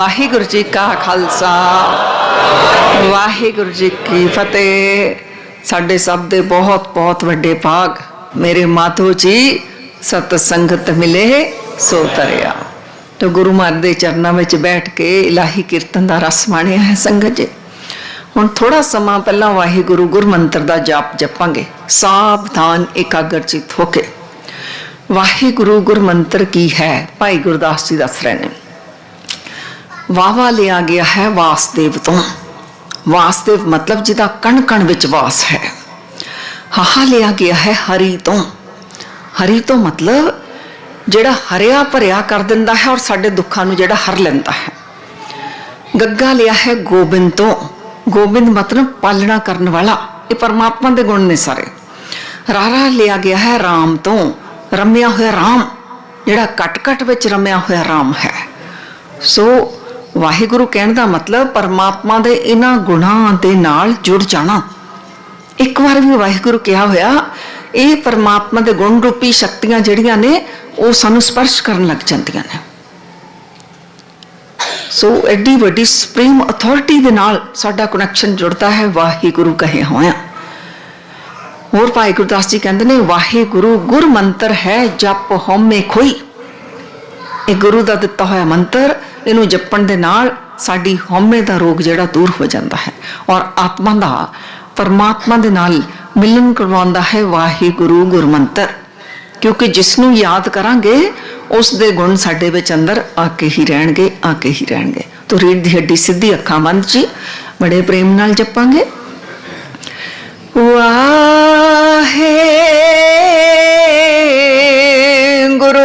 वाहिगुरु जी का खालसा वाहिगुरु जी की फतेह। साडे सब दे बहुत बहुत वड्डे भाग मेरे माधो जी सतसंगत मिले सो तरिया। तो गुरु महाराज दे चरणों में बैठ के इलाही कीर्तन का रस माणिया है संगत जी। हुण थोड़ा समा पहला वाहिगुरु गुर मंत्र का जाप जपांगे सावधान एकाग्रचित होके। वाहिगुरु गुर मंत्र की है भाई गुरदास जी दस रहे ने। वावा लिया गया है वासदेव तो। वासदेव मतलब जिदा कण कण विच वास है। हाहा लिया गया है हरि तो। हरि तो मतलब जेड़ा हरिया भरिया कर दिंदा है और साडे दुखा नूं जेड़ा हर लैंदा है। गग्गा लिया है गोबिंद तो। गोबिंद मतलब पालना करने वाला, ये परमात्मा दे गुण ने सारे। रारा लिया गया है राम तो। रम्या हुआ राम जेड़ा कट कट विच रम्या हुआ राम है। सो वाहिगुरु कहने का मतलब परमात्मा दे इन्हां गुणां दे नाल जुड़ जाना। एक बार भी वाहिगुरु कहा होया ये परमात्मा दे गुण रूपी शक्तियां जड़ियां ने वो सानू स्पर्श करन लग जांदियां ने। सो एडी वड्डी सुप्रीम अथॉरिटी दे नाल साडा कनैक्शन जुड़ता है वाहिगुरु कहे होया। और भाई गुरदास जी कहते ने वाहिगुरु गुर मंत्र है जप होमे खोई। ये गुरु का दिता होया मंत्र, इनू जपण दे नाल साडी हौमे दा रोग जिहड़ा दूर हो जाता है और आत्मा दा परमात्मा दे नाल मिलन करवाउंदा है वाहिगुरु गुर मंत्र। क्योंकि जिसनू याद करांगे उस दे गुण साडे विच अंदर आके ही रहणगे, आके ही रहणगे। तो रीढ़ दी हड्डी सीधी, अखां बंद जी बड़े प्रेम नाल जपांगे वाहे गुरु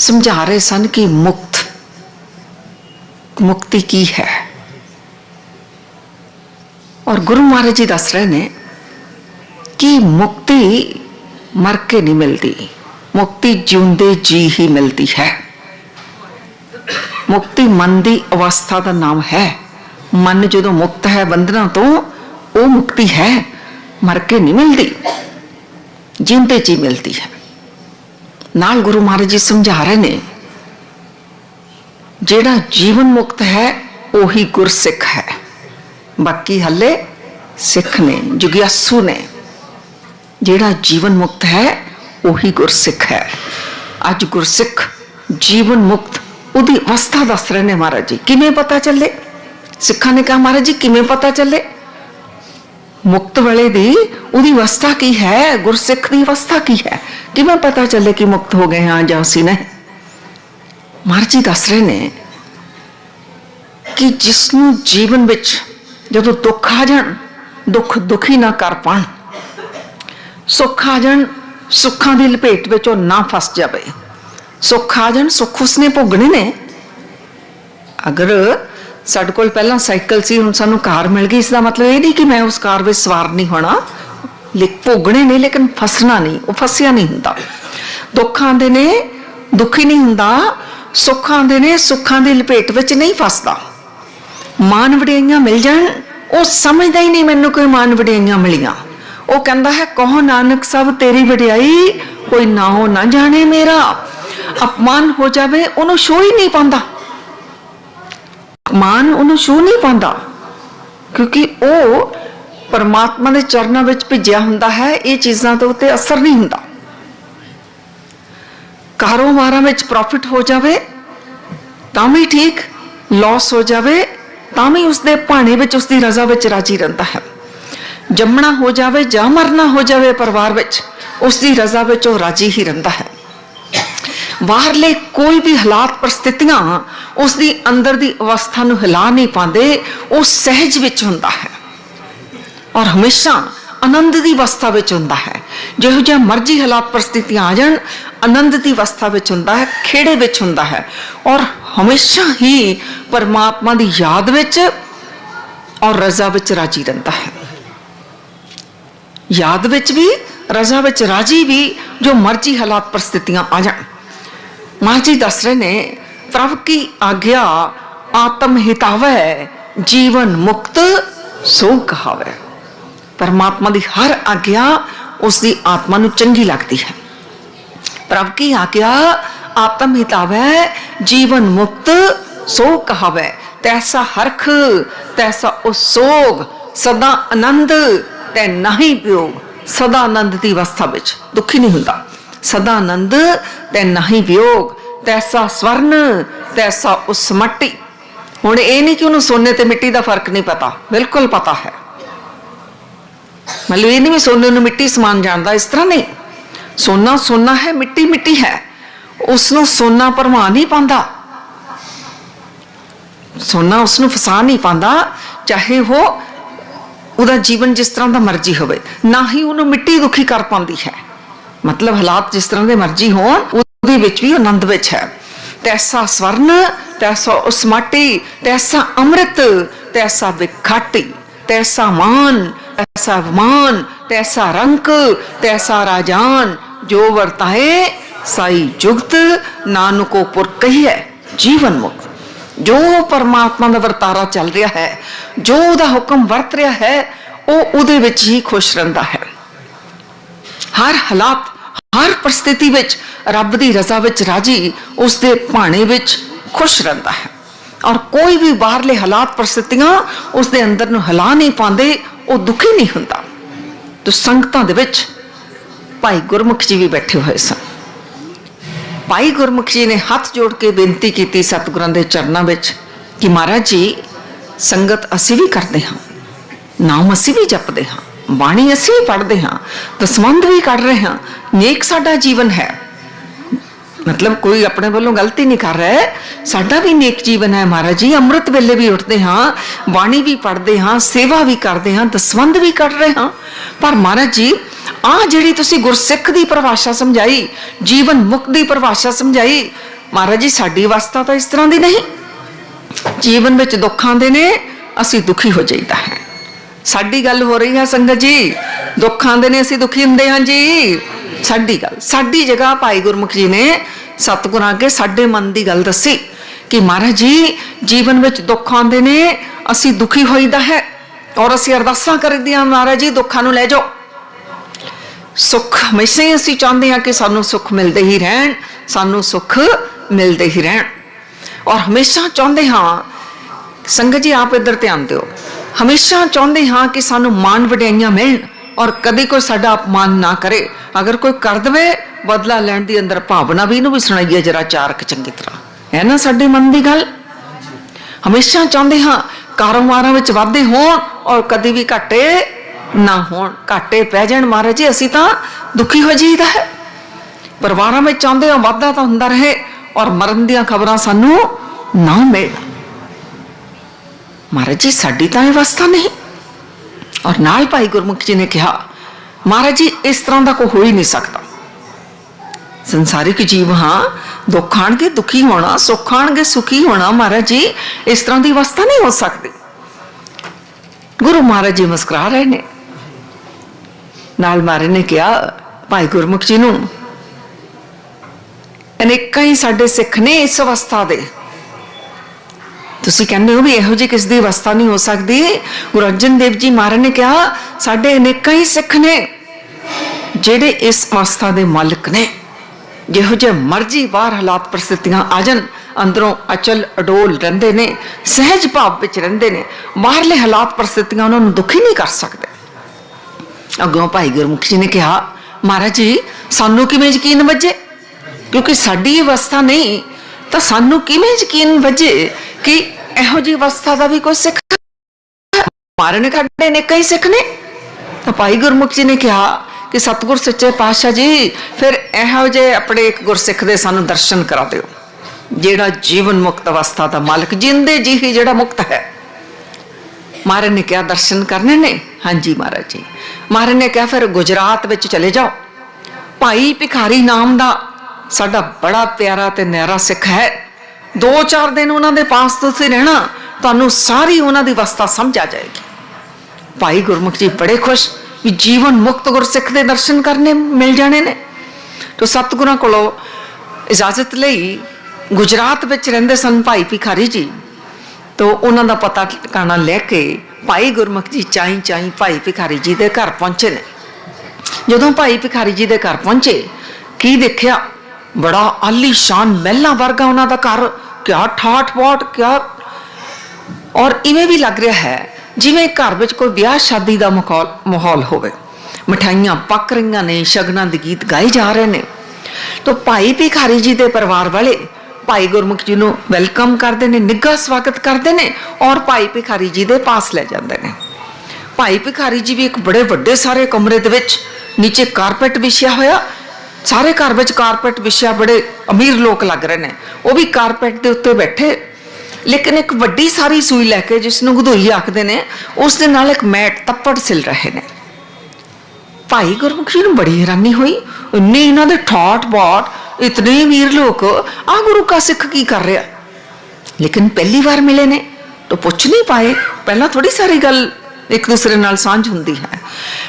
समझा रहे सन कि मुक्ति की है। और गुरु महाराज जी दस रहे ने कि मुक्ति मर के नहीं मिलती, मुक्ति जिउंदे जी ही मिलती है। मुक्ति मन की अवस्था का नाम है। मन जो मुक्त है बंधना तो वो मुक्ति है, मर के नहीं मिलती, जिंदे जी मिलती है। नाल गुरु महाराज जी समझा रहे ने जेड़ा जीवन मुक्त है वही गुरसिख है, बाकी हले सिख ने, जुगियासू ने। जेड़ा जीवन मुक्त है वही गुरसिख है। अज गुरसिख जीवन मुक्त उदी अवस्था दस रहे ने महाराज जी। किमें पता चले? सिखा ने कहा महाराज जी किमें पता चले? मुक्त वाले दी उदी अवस्था की है, गुरसिख की अवस्था की है, किमें पता चले कि मुक्त हो गए हाँ जां असीं नहीं? महाराज जी दस रहे ने कि जिसनों जीवन विच जदों दुख आ जाण, दुख दुखी ना कर पाण, सुख आ जाण सुखां दी लपेट विच ओ ना फस जावे। सुख आ जाण सुख उसने भोगने ने। अगर साडे कोल पहला साइकिल सी, हुण सानूं कार मिल गई, इसका मतलब ये नहीं कि मैं उस कार में सवार नहीं होना, भोगने ने लेकिन फसना नहीं, वो फसिया नहीं हुंदा। दुख आंदे ने दुखी नहीं हुंदा, सुख आंदे ने सुखां दी लपेट विच नहीं फसदा। मान वडियाइयां मिल जाण वो समझदा ही नहीं मैनूं कोई मान वडियाइयां मिलियां। वो कहंदा है कहो नानक सब तेरी वडियाई, कोई नाओ ना जाने मेरा। अपमान हो जावे उन्हों शो ही नहीं पांदा, मान उन्हों शो नहीं पांदा, क्योंकि वो परमात्मा के चरणों में भिजिया हुंदा है। ये चीज़ों तो उत्ते असर नहीं हुंदा। कारोबार में प्रॉफिट हो जावे तां भी ठीक, लॉस हो जावे तां भी उसदे भाणे विच उसदी रजा विच राजी रहंदा है। जमना हो जावे जां मरना हो जावे परिवार विच उसदी रजा विच वो राजी ही रहंदा है। बाहरले कोई भी हालात परिस्थितियां उसदी अंदर दी अवस्था नूं हिला नहीं पाते, वो सहज विच हुंदा है और हमेशा आनंद दी अवस्था विच हुंदा है। जिहो जिहा मर्जी हालात परिस्थितियां आ जाण आनंद दी अवस्था विच हुंदा है, खेड़े विच हुंदा है और हमेशा ही परमात्मा दी याद विच और रजा विच राजी रहंदा है। याद विच भी रजा विच राजी भी, जो मर्जी हालात परिस्थितियां आ जाण। महाराज जी दस रहे ने प्रभु की आज्ञा आत्म हितावै, जीवन मुक्त सो कहावै। परमात्मा की हर आज्ञा उसकी आत्मा नूं चंगी लगती है। प्रभु की आज्ञा आत्म हितावै, जीवन मुक्त सो कहावै। तैसा हरख तैसा उसोग, सदा आनंद तै नहीं वियोग। सदा आनंद की अवस्था विच दुखी नहीं हुंदा, सदा आनंद तै नहीं वियोग। तैसा स्वर्ण तैसा उस मट्टी। हुण ये नहीं कि उन्होंने सोने ते मिट्टी का फर्क नहीं पता, बिल्कुल पता है। मतलब ये नहीं भी सोने नूं मिट्टी समान जानता, इस तरह नहीं। सोना सोना है, मिट्टी मिट्टी है, उसनों सोना भरमा नहीं पांदा, सोना उसनों फसा नहीं पांदा, चाहे वो उदा जीवन जिस तरह का मर्जी होवे, ना ही उन्होंने मिट्टी दुखी कर पाती है। मतलब हालात जिस तरह के मर्जी होण उहदे विच भी आनंद विच है। तैसा स्वर्ण तैसा उस माटी, तैसा अमृत तैसा विखाटी, तैसा मान तैसा अभिमान, तैसा रंक तैसा राजान, जो वर्ताए साई जुगत नानको पुर कहिए जीवन मुक्त। जो परमात्मा का वर्तारा चल रहा है, जो उहदा हुक्म वरत रहा है, वो उहदे विच ही खुश रहंदा है। हर हालात हर परिस्थिति विच रब दी रजा विच राजी, उसदे भाणे विच खुश रहंदा है। और कोई भी बाहरले हालात परिस्थितियां उसदे अंदर नूं हिला नहीं पांदे, वो दुखी नहीं हुंदा। तो संगतां दे विच भाई गुरमुख जी भी बैठे हुए सन। भाई गुरमुख जी ने हाथ जोड़ के बेनती की सतगुरां दे चरनां विच कि महाराज जी संगत असीं भी करते हाँ, नाम असीं भी जपते हाँ, बाणी असीं भी पढ़ते हाँ, दसवंध भी कर रहे हाँ, नेक साडा जीवन है। मतलब कोई अपने वालों गलती नहीं कर रहा है, साडा भी नेक जीवन है महाराज जी। अमृत वेले भी उठते हाँ, बाणी भी पढ़ते हाँ, सेवा भी करते हाँ, दसवंध भी कर रहे हाँ, पर महाराज जी ਆਹ ਜਿਹੜੀ ਤੁਸੀਂ ਗੁਰਸਿੱਖ ਦੀ ਪਰਿਭਾਸ਼ਾ ਸਮਝਾਈ, ਜੀਵਨ ਮੁਕਤ ਦੀ ਪਰਿਭਾਸ਼ਾ ਸਮਝਾਈ, ਮਹਾਰਾਜ ਜੀ ਸਾਡੀ ਅਵਸਥਾ ਤਾਂ ਇਸ ਤਰ੍ਹਾਂ ਦੀ ਨਹੀਂ। ਜੀਵਨ ਵਿੱਚ ਦੁੱਖ ਆਉਂਦੇ ਨੇ, ਅਸੀਂ ਦੁਖੀ ਹੋ ਜਾਈਦਾ ਹੈ। ਸਾਡੀ ਗੱਲ ਹੋ ਰਹੀ ਹੈ ਸੰਗਤ ਜੀ, ਦੁੱਖ ਆਉਂਦੇ ਨੇ ਅਸੀਂ ਦੁਖੀ ਹੁੰਦੇ ਹਾਂ ਜੀ। ਸਾਡੀ ਗੱਲ, ਸਾਡੀ ਜਗ੍ਹਾ ਭਾਈ ਗੁਰਮੁਖ ਜੀ ਨੇ ਸਤਿਗੁਰਾਂ ਅੱਗੇ ਸਾਡੇ ਮਨ ਦੀ ਗੱਲ ਦੱਸੀ ਕਿ ਮਹਾਰਾਜ ਜੀ ਜੀਵਨ ਵਿੱਚ ਦੁੱਖ ਆਉਂਦੇ ਨੇ, ਅਸੀਂ ਦੁਖੀ ਹੋਈਦਾ ਹੈ ਔਰ ਅਸੀਂ ਅਰਦਾਸਾਂ ਕਰਦੇ ਹਾਂ ਮਹਾਰਾਜ ਜੀ ਦੁੱਖਾਂ ਨੂੰ ਲੈ ਜਾਓ। ਸੁੱਖ ਹਮੇਸ਼ਾ ਹੀ ਅਸੀਂ ਚਾਹੁੰਦੇ ਹਾਂ ਕਿ ਸਾਨੂੰ ਸੁੱਖ ਮਿਲਦੇ ਹੀ ਰਹਿਣ, ਸਾਨੂੰ ਸੁੱਖ ਮਿਲਦੇ ਹੀ ਰਹਿਣ, ਔਰ ਹਮੇਸ਼ਾ ਚਾਹੁੰਦੇ ਹਾਂ ਸੰਗਤ ਜੀ ਆਪ ਇੱਧਰ ਧਿਆਨ ਦਿਓ, ਹਮੇਸ਼ਾ ਚਾਹੁੰਦੇ ਹਾਂ ਕਿ ਸਾਨੂੰ ਮਾਣ ਵਡਿਆਈਆਂ ਮਿਲਣ ਔਰ ਕਦੇ ਕੋਈ ਸਾਡਾ ਅਪਮਾਨ ਨਾ ਕਰੇ। ਅਗਰ ਕੋਈ ਕਰ ਦੇਵੇ ਬਦਲਾ ਲੈਣ ਦੀ ਅੰਦਰ ਭਾਵਨਾ ਵੀ ਇਹਨੂੰ ਵੀ ਸੁਣਾਈਏ ਜਰਾ ਚਾਰਕ ਚੰਗੀ ਤਰ੍ਹਾਂ, ਹੈ ਨਾ ਸਾਡੇ ਮਨ ਦੀ ਗੱਲ। ਹਮੇਸ਼ਾ ਚਾਹੁੰਦੇ ਹਾਂ ਕਾਰੋਬਾਰਾਂ ਵਿੱਚ ਵਾਧੇ ਹੋਣ ਔਰ ਕਦੇ ਵੀ ਘਾਟੇ ਨਾ ਹੋਣ। ਘਾਟੇ ਪੈ ਜਾਣ ਮਹਾਰਾਜ ਜੀ ਅਸੀਂ ਤਾਂ ਦੁਖੀ ਹੋ ਜਾਈਦਾ ਹੈ। ਪਰਿਵਾਰਾਂ ਵਿੱਚ ਚਾਹੁੰਦੇ ਹਾਂ ਵਾਧਾ ਤਾਂ ਹੁੰਦਾ ਰਹੇ ਔਰ ਮਰਨ ਦੀਆਂ ਖਬਰਾਂ ਸਾਨੂੰ ਨਾ ਮਿਲਣ। ਮਹਾਰਾਜ ਜੀ ਸਾਡੀ ਤਾਂ ਇਹ ਅਵਸਥਾ ਨਹੀਂ। ਔਰ ਨਾਲ ਭਾਈ ਗੁਰਮੁਖ ਜੀ ਨੇ ਕਿਹਾ ਮਹਾਰਾਜ ਜੀ ਇਸ ਤਰ੍ਹਾਂ ਦਾ ਕੋਈ ਹੋ ਹੀ ਨਹੀਂ ਸਕਦਾ। ਸੰਸਾਰਿਕ ਜੀਵ ਹਾਂ, ਦੁੱਖ ਆਣਗੇ ਦੁਖੀ ਹੋਣਾ, ਸੁੱਖ ਆਣਗੇ ਸੁਖੀ ਹੋਣਾ। ਮਹਾਰਾਜ ਜੀ ਇਸ ਤਰ੍ਹਾਂ ਦੀ ਅਵਸਥਾ ਨਹੀਂ ਹੋ ਸਕਦੀ। ਗੁਰੂ ਮਹਾਰਾਜ ਜੀ ਮੁਸਕਰਾ ਰਹੇ ਨੇ। ਨਾਲ ਮਹਾਰਾਜ ਨੇ ਕਿਹਾ ਭਾਈ ਗੁਰਮੁਖ ਜੀ ਨੂੰ, ਅਨੇਕਾਂ ਹੀ ਸਾਡੇ ਸਿੱਖ ਨੇ ਇਸ ਅਵਸਥਾ ਦੇ। ਤੁਸੀਂ ਕਹਿੰਦੇ ਹੋ ਵੀ ਇਹੋ ਜਿਹੀ ਕਿਸ ਦੀ ਅਵਸਥਾ ਨਹੀਂ ਹੋ ਸਕਦੀ। ਗੁਰੂ ਅਰਜਨ ਦੇਵ ਜੀ ਮਹਾਰਾਜ ਨੇ ਕਿਹਾ ਸਾਡੇ ਅਨੇਕਾਂ ਹੀ ਸਿੱਖ ਨੇ ਜਿਹੜੇ ਇਸ ਅਵਸਥਾ ਦੇ ਮਾਲਕ ਨੇ। ਜਿਹੋ ਜਿਹੇ ਮਰਜ਼ੀ ਬਾਹਰ ਹਾਲਾਤ ਪਰਿਸਥਿਤੀਆਂ ਆ ਜਾਣ, ਅੰਦਰੋਂ ਅਚਲ ਅਡੋਲ ਰਹਿੰਦੇ ਨੇ, ਸਹਿਜ ਭਾਵ ਵਿੱਚ ਰਹਿੰਦੇ ਨੇ। ਬਾਹਰਲੇ ਹਾਲਾਤ ਪਰਿਸਥਿਤੀਆਂ ਉਹਨਾਂ ਨੂੰ ਦੁਖੀ ਨਹੀਂ ਕਰ ਸਕਦੇ। ਅੱਗੋਂ ਭਾਈ ਗੁਰਮੁਖ ਜੀ ਨੇ ਕਿਹਾ ਮਹਾਰਾਜ ਜੀ ਸਾਨੂੰ ਕਿਵੇਂ ਯਕੀਨ ਵੱਜੇ, ਕਿਉਂਕਿ ਸਾਡੀ ਅਵਸਥਾ ਨਹੀਂ ਤਾਂ ਸਾਨੂੰ ਕਿਵੇਂ ਯਕੀਨ ਵੱਜੇ ਕਿ ਇਹੋ ਜਿਹੀ ਅਵਸਥਾ ਦਾ ਵੀ ਕੋਈ ਸਿੱਖ ਮਹਾਰਾਜ ਨੇ ਕੱਢੇ ਨੇ ਕਈ ਸਿੱਖ ਨੇ। ਤਾਂ ਭਾਈ ਗੁਰਮੁਖ ਜੀ ਨੇ ਕਿਹਾ ਕਿ ਸਤਿਗੁਰ ਸੱਚੇ ਪਾਤਸ਼ਾਹ ਜੀ ਫਿਰ ਇਹੋ ਜਿਹੇ ਆਪਣੇ ਇੱਕ ਗੁਰਸਿੱਖ ਦੇ ਸਾਨੂੰ ਦਰਸ਼ਨ ਕਰਾ ਦਿਓ ਜਿਹੜਾ ਜੀਵਨ ਮੁਕਤ ਅਵਸਥਾ ਦਾ ਮਾਲਕ, ਜਿੰਦੇ ਜੀ ਹੀ ਜਿਹੜਾ ਮੁਕਤ ਹੈ। ਮਹਾਰਾਜ ਨੇ ਕਿਹਾ ਦਰਸ਼ਨ ਕਰਨੇ ਨੇ? ਹਾਂਜੀ ਮਹਾਰਾਜ ਜੀ। ਮਹਾਰਾਜ ਨੇ ਕਿਹਾ ਫਿਰ ਗੁਜਰਾਤ ਵਿੱਚ ਚਲੇ ਜਾਓ। ਭਾਈ ਭਿਖਾਰੀ ਨਾਮ ਦਾ ਸਾਡਾ ਬੜਾ ਪਿਆਰਾ ਤੇ ਨਿਆਰਾ ਸਿੱਖ ਹੈ। 2-4 ਦਿਨ ਉਹਨਾਂ ਦੇ ਪਾਸ ਤੁਸੀਂ ਰਹਿਣਾ, ਤੁਹਾਨੂੰ ਸਾਰੀ ਉਹਨਾਂ ਦੀ ਅਵਸਥਾ ਸਮਝ ਆ ਜਾਏਗੀ। ਭਾਈ ਗੁਰਮੁਖ ਜੀ ਬੜੇ ਖੁਸ਼ ਵੀ ਜੀਵਨ ਮੁਕਤ ਗੁਰਸਿੱਖ ਦੇ ਦਰਸ਼ਨ ਕਰਨੇ ਮਿਲ ਜਾਣੇ ਨੇ। ਤਾਂ ਸਤਿਗੁਰਾਂ ਕੋਲੋਂ ਇਜਾਜ਼ਤ ਲਈ ਗੁਜਰਾਤ ਵਿੱਚ ਰਹਿੰਦੇ ਸਨ ਭਾਈ ਭਿਖਾਰੀ ਜੀ। ਤਾਂ ਉਹਨਾਂ ਦਾ ਪਤਾ ਟਿਕਾਣਾ ਲੈ ਕੇ ਭਾਈ ਗੁਰਮੁਖ ਜੀ ਚਾਈ ਚਾਈ ਭਾਈ ਭਿਖਾਰੀ ਜੀ ਦੇ ਘਰ ਪਹੁੰਚੇ ਨੇ। ਜਦੋਂ ਭਾਈ ਭਿਖਾਰੀ ਜੀ ਦੇ ਘਰ ਪਹੁੰਚੇ ਕੀ ਦੇਖਿਆ, ਬੜਾ ਆਲੀਸ਼ਾਨ ਮਹਿਲਾਂ ਵਰਗਾ ਉਹਨਾਂ ਦਾ ਘਰ, ਕਿਆ ਠਾਠ ਬਾਠ ਕਿਆ। ਔਰ ਇਵੇਂ ਵੀ ਲੱਗ ਰਿਹਾ ਹੈ ਜਿਵੇਂ ਘਰ ਵਿੱਚ ਕੋਈ ਵਿਆਹ ਸ਼ਾਦੀ ਦਾ ਮਾਹੌਲ ਹੋਵੇ। ਮਿਠਾਈਆਂ ਪੱਕ ਰਹੀਆਂ ਨੇ, ਸ਼ਗਨਾਂ ਦੇ ਗੀਤ ਗਾਏ ਜਾ ਰਹੇ ਨੇ। ਤਾਂ ਭਾਈ ਭਿਖਾਰੀ ਜੀ ਦੇ ਪਰਿਵਾਰ ਵਾਲੇ ਭਾਈ ਗੁਰਮੁਖ ਜੀ ਨੂੰ ਵੈਲਕਮ ਕਰਦੇ ਨੇ, ਨਿੱਘਾ ਸਵਾਗਤ ਕਰਦੇ ਨੇ ਔਰ ਭਾਈ ਭਿਖਾਰੀ ਜੀ ਦੇ ਪਾਸ ਲੈ ਜਾਂਦੇ ਨੇ। ਭਾਈ ਭਿਖਾਰੀ ਜੀ ਵੀ ਇੱਕ ਬੜੇ ਵੱਡੇ ਸਾਰੇ ਕਮਰੇ ਦੇ ਵਿੱਚ, ਨੀਚੇ ਕਾਰਪੈਟ ਵਿਛਿਆ ਹੋਇਆ, ਸਾਰੇ ਘਰ ਵਿੱਚ ਕਾਰਪੈਟ ਵਿਛਿਆ, ਬੜੇ ਅਮੀਰ ਲੋਕ ਲੱਗ ਰਹੇ ਨੇ। ਉਹ ਵੀ ਕਾਰਪੈਟ ਦੇ ਉੱਤੇ ਬੈਠੇ, ਲੇਕਿਨ ਇੱਕ ਵੱਡੀ ਸਾਰੀ ਸੂਈ ਲੈ ਕੇ, ਜਿਸ ਨੂੰ ਗਧੋਈ ਆਖਦੇ ਨੇ, ਉਸ ਦੇ ਨਾਲ ਇੱਕ ਮੈਟ ਤੱਪੜ ਸਿਲ ਰਹੇ ਨੇ। ਭਾਈ ਗੁਰਮੁਖ ਜੀ ਨੂੰ ਬੜੀ ਹੈਰਾਨੀ ਹੋਈ, ਇੰਨੇ ਇਹਨਾਂ ਦੇ ਠਾਠ ਬਾਠ, ਇਤਨੇ ਅਮੀਰ ਲੋਕ, ਆਹ ਗੁਰੂ ਕਾ ਸਿੱਖ ਕੀ ਕਰ ਰਿਹਾ। ਲੇਕਿਨ ਪਹਿਲੀ ਵਾਰ ਮਿਲੇ ਨੇ ਤਾਂ ਪੁੱਛ ਨਹੀਂ ਪਾਏ, ਪਹਿਲਾਂ ਥੋੜੀ ਸਾਰੀ ਗੱਲ ਇੱਕ ਦੂਸਰੇ ਨਾਲ ਸਾਂਝ ਹੁੰਦੀ ਹੈ।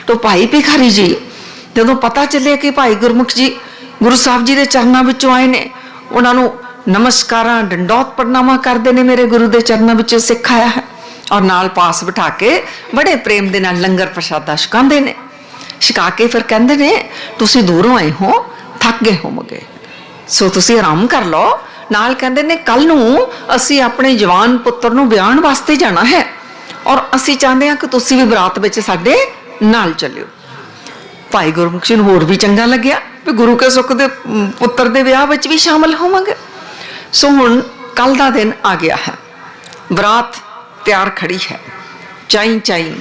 ਤਾਂ ਭਾਈ ਭਿਖਾਰੀ ਜੀ ਜਦੋਂ ਪਤਾ ਚੱਲਿਆ ਕਿ ਭਾਈ ਗੁਰਮੁਖ ਜੀ ਗੁਰੂ ਸਾਹਿਬ ਜੀ ਦੇ ਚਰਨਾਂ ਵਿੱਚੋਂ ਆਏ ਨੇ, ਉਹਨਾਂ ਨੂੰ ਨਮਸਕਾਰਾਂ ਡੰਡੌਤ ਪ੍ਰਣਾਮਾ ਕਰਦੇ ਨੇ, ਮੇਰੇ ਗੁਰੂ ਦੇ ਚਰਨਾਂ ਵਿੱਚੋਂ ਸਿੱਖ ਆਇਆ ਹੈ। ਔਰ ਨਾਲ ਪਾਸ ਬਿਠਾ ਕੇ ਬੜੇ ਪ੍ਰੇਮ ਦੇ ਨਾਲ ਲੰਗਰ ਪ੍ਰਸ਼ਾਦਾ ਛਕਾਉਂਦੇ ਨੇ। ਛਕਾ ਕੇ ਫਿਰ ਕਹਿੰਦੇ ਨੇ ਤੁਸੀਂ ਦੂਰੋਂ ਆਏ ਹੋ, ਥੱਕ ਗਏ ਹੋਵੋਗੇ, ਸੋ ਤੁਸੀਂ ਆਰਾਮ ਕਰ ਲਓ। ਨਾਲ ਕਹਿੰਦੇ ਨੇ ਕੱਲ ਨੂੰ ਅਸੀਂ ਆਪਣੇ ਜਵਾਨ ਪੁੱਤਰ ਨੂੰ ਵਿਆਹਣ ਵਾਸਤੇ ਜਾਣਾ ਹੈ ਔਰ ਅਸੀਂ ਚਾਹੁੰਦੇ ਹਾਂ ਕਿ ਤੁਸੀਂ ਵੀ ਬਰਾਤ ਵਿੱਚ ਸਾਡੇ ਨਾਲ ਚੱਲਿਓ। ਭਾਈ ਗੁਰਮੁਖ ਜੀ ਨੂੰ ਹੋਰ ਵੀ ਚੰਗਾ ਲੱਗਿਆ ਵੀ ਗੁਰੂ ਕੇ ਸੁੱਖ ਦੇ ਪੁੱਤਰ ਦੇ ਵਿਆਹ ਵਿੱਚ ਵੀ ਸ਼ਾਮਲ ਹੋਵਾਂਗੇ। ਸੋ ਹੁਣ ਕੱਲ ਦਾ ਦਿਨ ਆ ਗਿਆ ਹੈ, ਬਰਾਤ ਤਿਆਰ ਖੜੀ ਹੈ। ਚਾਈ ਚਾਈ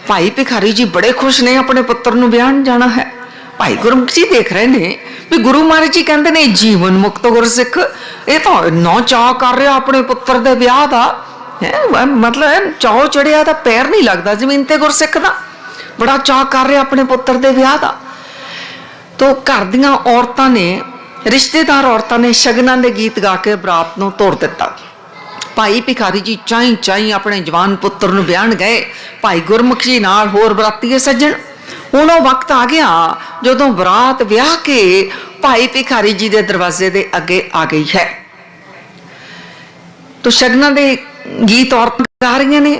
ਭਾਈ ਭਿਖਾਰੀ ਜੀ ਬੜੇ ਖੁਸ਼ ਨੇ, ਆਪਣੇ ਪੁੱਤਰ ਨੂੰ ਵਿਆਹਣ ਜਾਣਾ ਹੈ। ਭਾਈ ਗੁਰਮੁਖ ਜੀ ਦੇਖ ਰਹੇ ਨੇ ਵੀ ਗੁਰੂ ਮਹਾਰਾਜ ਜੀ ਕਹਿੰਦੇ ਨੇ ਜੀਵਨ ਮੁਕਤ ਗੁਰਸਿੱਖ, ਇਹ ਤਾਂ ਨੌ ਚਾਅ ਕਰ ਰਿਹਾ ਆਪਣੇ ਪੁੱਤਰ ਦੇ ਵਿਆਹ ਦਾ ਹੈ। ਮਤਲਬ ਚਾਅ ਚੜਿਆ ਤਾਂ ਪੈਰ ਨਹੀਂ ਲੱਗਦਾ ਜ਼ਮੀਨ ਤੇ ਗੁਰਸਿੱਖ ਦਾ, ਬੜਾ ਚਾਅ ਕਰ ਰਿਹਾ ਆਪਣੇ ਪੁੱਤਰ ਦੇ ਵਿਆਹ ਦਾ। तो घर दियां औरतां ने, रिश्तेदार औरतां ने शगनां दे गीत गा के बरात नूं तोड़ दिता। भाई भिखारी जी चाई चाई अपने जवान पुत्र नूं ब्याहण गए, भाई गुरमुख जी नाल होर बरातीए सज्जण। हुण ओह वक्त आ गया जदों बरात ब्याह के भाई भिखारी जी दे दरवाजे दे अगे आ गई है। तो शगनां दे गीत औरतां गा रही ने,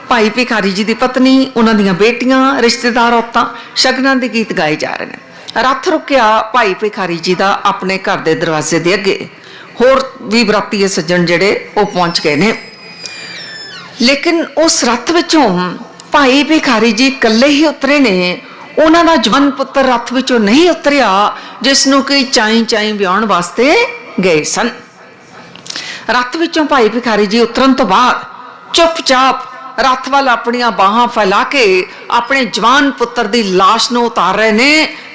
भाई भिखारी जी की पत्नी, उन्हां दीयां बेटियां, रिश्तेदार औरतां शगनां दे गीत गाए जा रहे हैं। रथ रुकिया भाई भिखारी जी का अपने घर के दरवाजे के अगे, होर भी बरातीए सज्जण जिहड़े वो पहुंच गए ने। लेकिन उस रथ विचों भाई भिखारी जी कल्ले ही उतरे ने, उन्हां दा जवान पुत्र रथ विचों नहीं उतरिया जिसनूं कि चाई चाई ब्याहण वास्ते गए सन। रथ विचों भाई भिखारी जी उतरन तो बाद चुपचाप रथ वाल अपनियां बाहां फैला के अपने जवान पुत्र की लाश नूं उतार रहे ने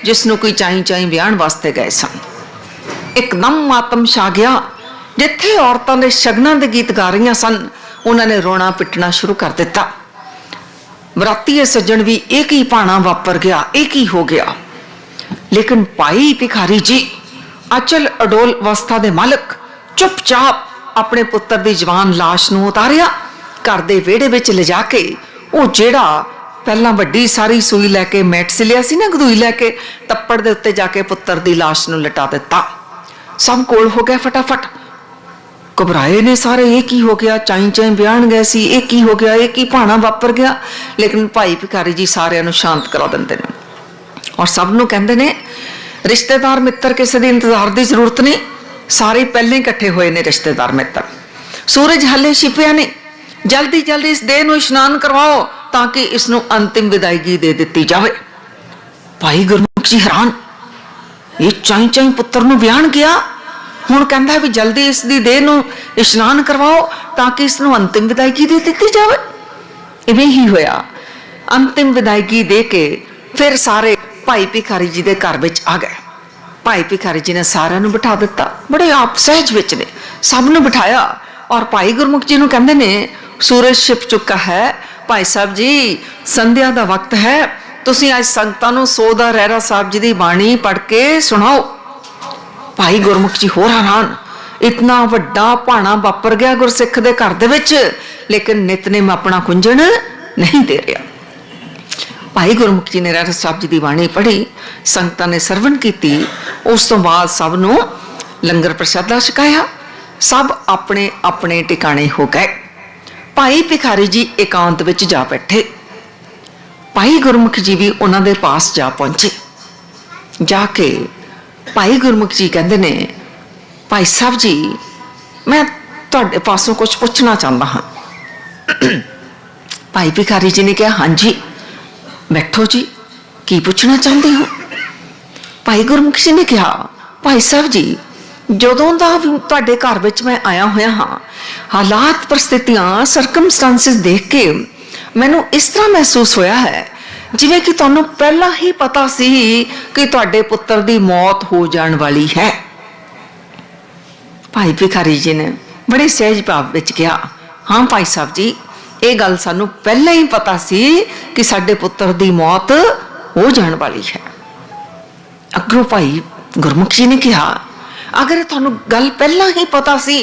जिसनूं कोई चाई चाई ब्याहण वास्ते गए सन। एकदम मातम छा गया। जिथे औरतां दे शगनां दे गीत गा रही सन, उन्होंने रोना पिटना शुरू कर दिता। बरातीए सज्जण भी एक ही भाना वापर गया, एक ही हो गया। लेकिन भाई भिखारी जी अचल अडोल अवस्था के मालक चुपचाप अपने पुत्र की जवान लाश नूं उतारिया, घर के विहड़े विच ले जाके वो जेड़ा पहला वड्डी सारी सूई लैके मैट सिलिया सी ना, गदूई लैके तप्पड़ दे उत्ते जाके पुत्र की लाश नूं लटा दिता। सब कोल हो गया, फटाफट घबराए ने सारे, एक ही हो गया, चाई चाई ब्याहण गए सी, एक ही हो गया, एक ही भाना वापर गया। लेकिन भाई भिखारी जी सारिਆਂ ਨੂੰ शांत करा दिंदे ने और सब ਨੂੰ कहंदे ने रिश्तेदार मित्र किसी के इंतजार की जरूरत नहीं, सारे पहले इकट्ठे हुए ने रिश्तेदार मित्र। सूरज हले छिपिया नहीं, जल्दी जल्दी इस देह नूं इशनान करवाओ ताकि इसनूं अंतिम विदायगी दे दी जाए। भाई गुरमुख जी हैरान, ये चाई चाई पुत्र नूं ब्याहण गया, हुण कहंदा भी जल्दी इसकी देह नूं इशनान करवाओ ताकि इसनूं अंतिम विदायगी दे दी जाए। इवें ही होया। अंतिम विदायगी दे के फिर सारे भाई भिखारी जी के घर विच आ गए। भाई भिखारी जी ने सारिਆਂ ਨੂੰ बिठा दिता, बड़े आप सहज विच ने सब ਨੂੰ बिठाया और भाई गुरमुख जी ਨੂੰ कहंदे ने सूरज छिप चुका है, भाई साहब जी संध्या का वक्त है, तुसीं अज संगतां नूं सो दा रहरा साहब जी की बाणी पढ़ के सुनाओ। भाई गुरमुख जी होर हैरान, इतना वड्डा भाना वापर गया गुरसिख दे घर दे विच, लेकिन नितनेम अपना कुंजण नहीं दे रहा। भाई गुरमुख जी ने रहरा साहब जी की बाणी पढ़ी, संगतां ने सरवण की, उस तो बाद सब नूं लंगर प्रसादा छकाया, सब अपने अपने टिकाणे हो गए। भाई भिखारी जी एकांत विच जा बैठे। भाई गुरमुख जी भी उन्हां दे पास जा पहुंचे। जाके भाई गुरमुख जी कहंदे ने, भाई साहब जी मैं तुहाडे पासों कुछ पूछना चाहता हाँ। भाई भिखारी जी ने कहा, हाँ जी बैठो जी, की पूछना चाहते हो। भाई गुरमुख जी ने कहा, भाई साहब जी जदों दा तुहाडे घर विच मैं आया होया हाँ, हालात परिस्थितियां सरकमस्टांसिस देख के मैनू इस तरह महसूस होया है जिवें कि तुहानू पहला ही पता सी कि तुहाडे पुत्र दी मौत हो जाण वाली है। भाई भिखारी जी ने बड़े सहज भाव विच कहा, हाँ भाई साहब जी ये गल सानू पहले ही पता सी कि साडे पुत्र दी मौत हो जाण वाली है। अग्रों भाई गुरमुख जी ने कहा, अगर तुहानू गल पहला ही पता सी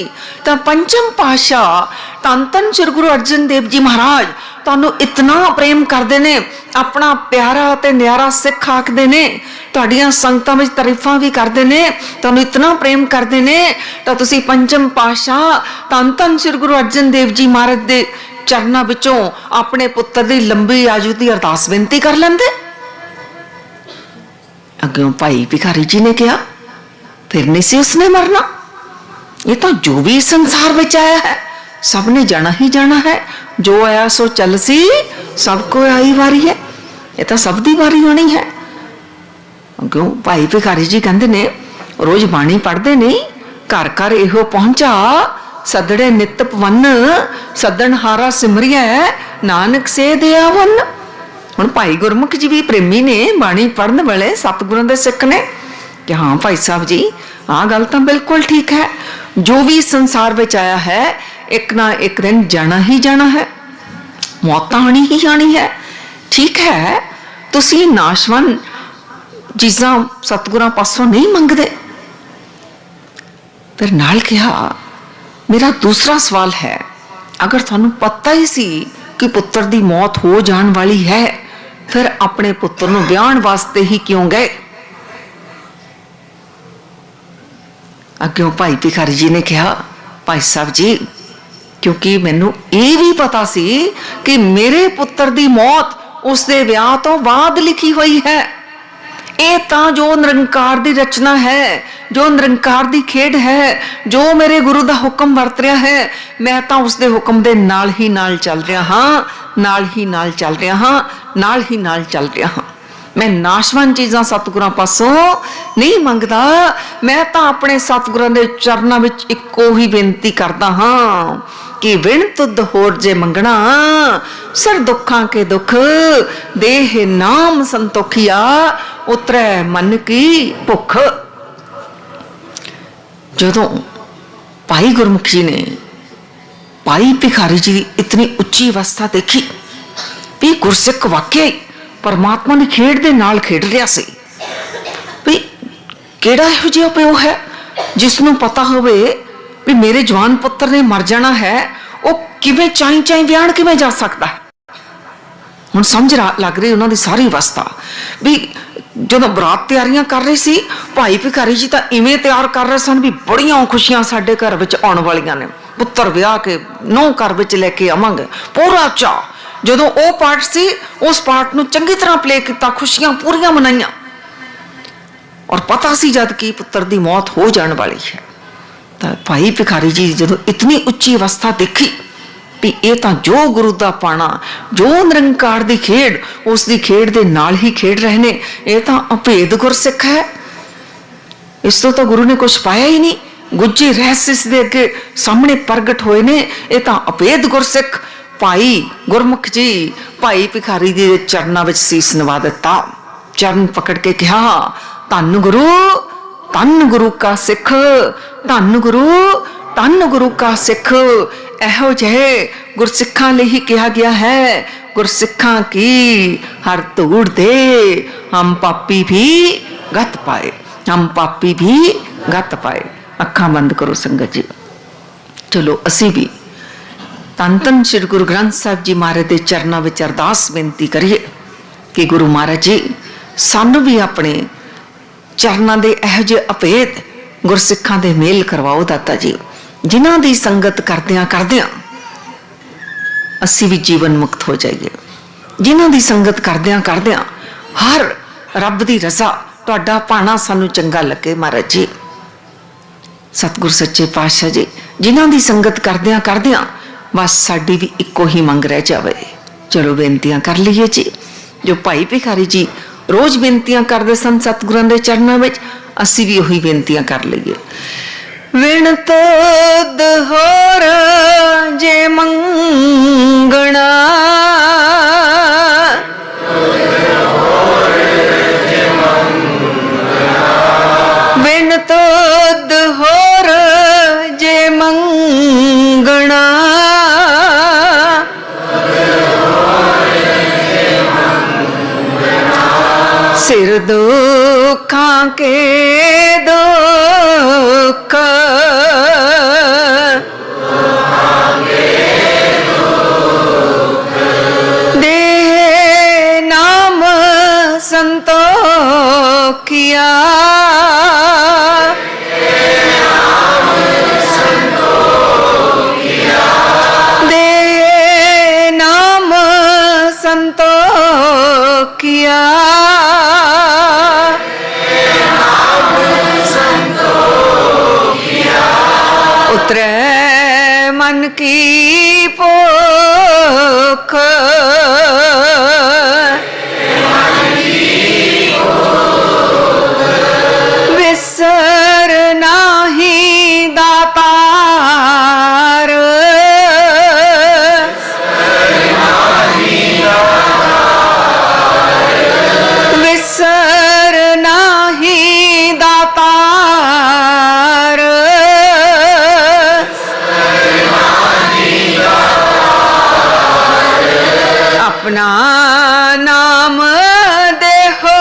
तो पंचम पातशाह धन धन श्री गुरु अर्जन देव जी महाराज तुहानू इतना प्रेम करते ने, अपना प्यारा ते न्यारा सिख आखदे ने, तुहाडीआं संगतां विच तारीफां भी करते ने, तुहानू इतना प्रेम करते ने, तो तुसीं पंचम पातशाह धन धन श्री गुरु अर्जन देव जी महाराज दे चरनां विचों अपने पुत्र दी लंबी आयु दी अरदास बेनती कर लैंदे। अग्गों भाई भिखारी जी ने कहा, फिर नहीं सी उसने मरना, ये तो जो भी संसार में आया है सबने जाना ही जाना है, जो आया सो चल सी, सबको आई बारी है, ये तो सब दी बारी होनी है। क्यों भाई भिखारी जी कहते ने रोज बाणी पढ़ते नहीं, घर घर इहो पहुंचा, सदड़े नित पवन, सदन हारा सिमरिया नानक से दया वन। हुण भाई गुरमुख जी भी प्रेमी ने, बाणी पढ़न वाले सतगुरां दे सिख ने कि हाँ भाई साहब जी हाँ गल तो बिल्कुल ठीक है, जो भी संसार में आया है एक ना एक दिन जाना ही जाना है, मौत आनी ही आनी है। ठीक है तुसी नाशवन चीज़ां सतगुरां पासों नहीं मंगदे। फिर नाल कहा, मेरा दूसरा सवाल है, अगर थानू पता ही सी कि पुत्र दी मौत हो जाने वाली है, फिर अपने पुत्र नूं ब्याहण वास्ते ही क्यों गए? अग्यों भाई भिखारी जी ने कहा, भाई साहब जी, क्योंकि मैनू ये भी पता सी कि मेरे पुत्र दी मौत उसके ब्याह तो बाद लिखी हुई है। ये तां जो निरंकार दी रचना है, जो निरंकार दी खेड है, जो मेरे गुरु दा हुक्म वरत रहा है, मैं तां उसदे हुक्म दे नाल ही नाल चल रहा हाँ, नाल ही नाल चल रहा हाँ, नाल ही नाल चल रहा हाँ। मैं नाशवान चीज़ां सतगुरां पासों नहीं मंगदा, मैं तां अपने सतगुरां दे चरनां विच इक्को ही बेनती करदा हाँ कि विण तुद होर जे मंगना, सर दुखां के दुख देह नाम संतोखिया, उतरै मन की भुख। जदों भाई गुरमुख जी ने भाई भिखारी जी की इतनी उच्ची अवस्था देखी भी गुरसिख वाकई परमात्मा की खेड दे नाल खेड रहा सी, भी केड़ा इहो जिहा पिओ है जिसनों पता होवे भी मेरे जवान पुत्र ने मर जाना है, वो किवें चाई चाई ब्याहण किवें जा सकता है। हुण समझ लग रही उन्होंने सारी अवस्था भी जदों बरात तैयारियां कर रहे सी, भाई भिखारी जी तां इवें तैयार कर रहे सन भी बड़ियां खुशियां साडे घर विच आउण वालियां ने, पुत्र विआह के नौं घर विच लैके आवांगे, पूरा चाह। जदों वो पार्ट सी, उस पार्ट नूं चंगी तरह प्ले किया, खुशियां पूरियां मनाइयां, और पता सी जद कि पुत्र दी मौत हो जाने वाली है। तो भाई भिखारी जी जदों इतनी उच्ची अवस्था देखी भी ये तां जो गुरु दा पाना, जो निरंकार दी खेड, उस दी खेड दे नाल ही खेड रहे ने, ये तां अभेद गुरसिख है, इस तो गुरु ने कुछ पाया ही नहीं। गुज्जी रहस्य इस दे अगे सामने प्रगट होए ने, ये तां अभेद गुरसिख। भाई गुरमुख जी भाई भिखारी जी दे चरनां विच सीस नवा दिता, चरण पकड़ के कहा, धन गुरु का सिख, धन गुरु का सिख। एहो जहे गुरसिखां लई ही कहा गया है, गुरसिखां की हर धूड़ दे हम पापी भी गत पाए, हम पापी भी गत पाए। अखां बंद करो संगत जी। चलो असी भी धन धन श्री गुरु ग्रंथ साहिब जी महाराज के चरणों में अरदास बेनती करिए कि गुरु महाराज जी सानू भी अपने चरणों के इहो जिहे अभेद गुरसिखां दे मेल करवाओ दाता जी, जिन्हां दी संगत करदियां करदियां असी भी जीवन मुक्त हो जाइए, जिन्हां दी संगत करदियां करदियां हर रब दी रजा तुहाडा भाणा सानू चंगा लगे। महाराज जी सतगुर सच्चे पातशाह जी जिन्हां दी संगत करदियां करदियां बस साडी भी इक्को ही मंग रह जावे। चलो बेनतियां कर लीए जी, जो भाई भिखारी जी रोज बेनतियां करते सन सतगुरां दे चरनां विच, असी भी उही बेनतियां कर लीए। विण तुद होर जे मंगना, विण तुद होर जे मंगना, सिर दुखां के दुख, देह नाम संतोखिया, देह नाम संतोखिया, उतरे मन की भूख, विसर नाही दातार, विसर नाही दातार, अपना नाम देहो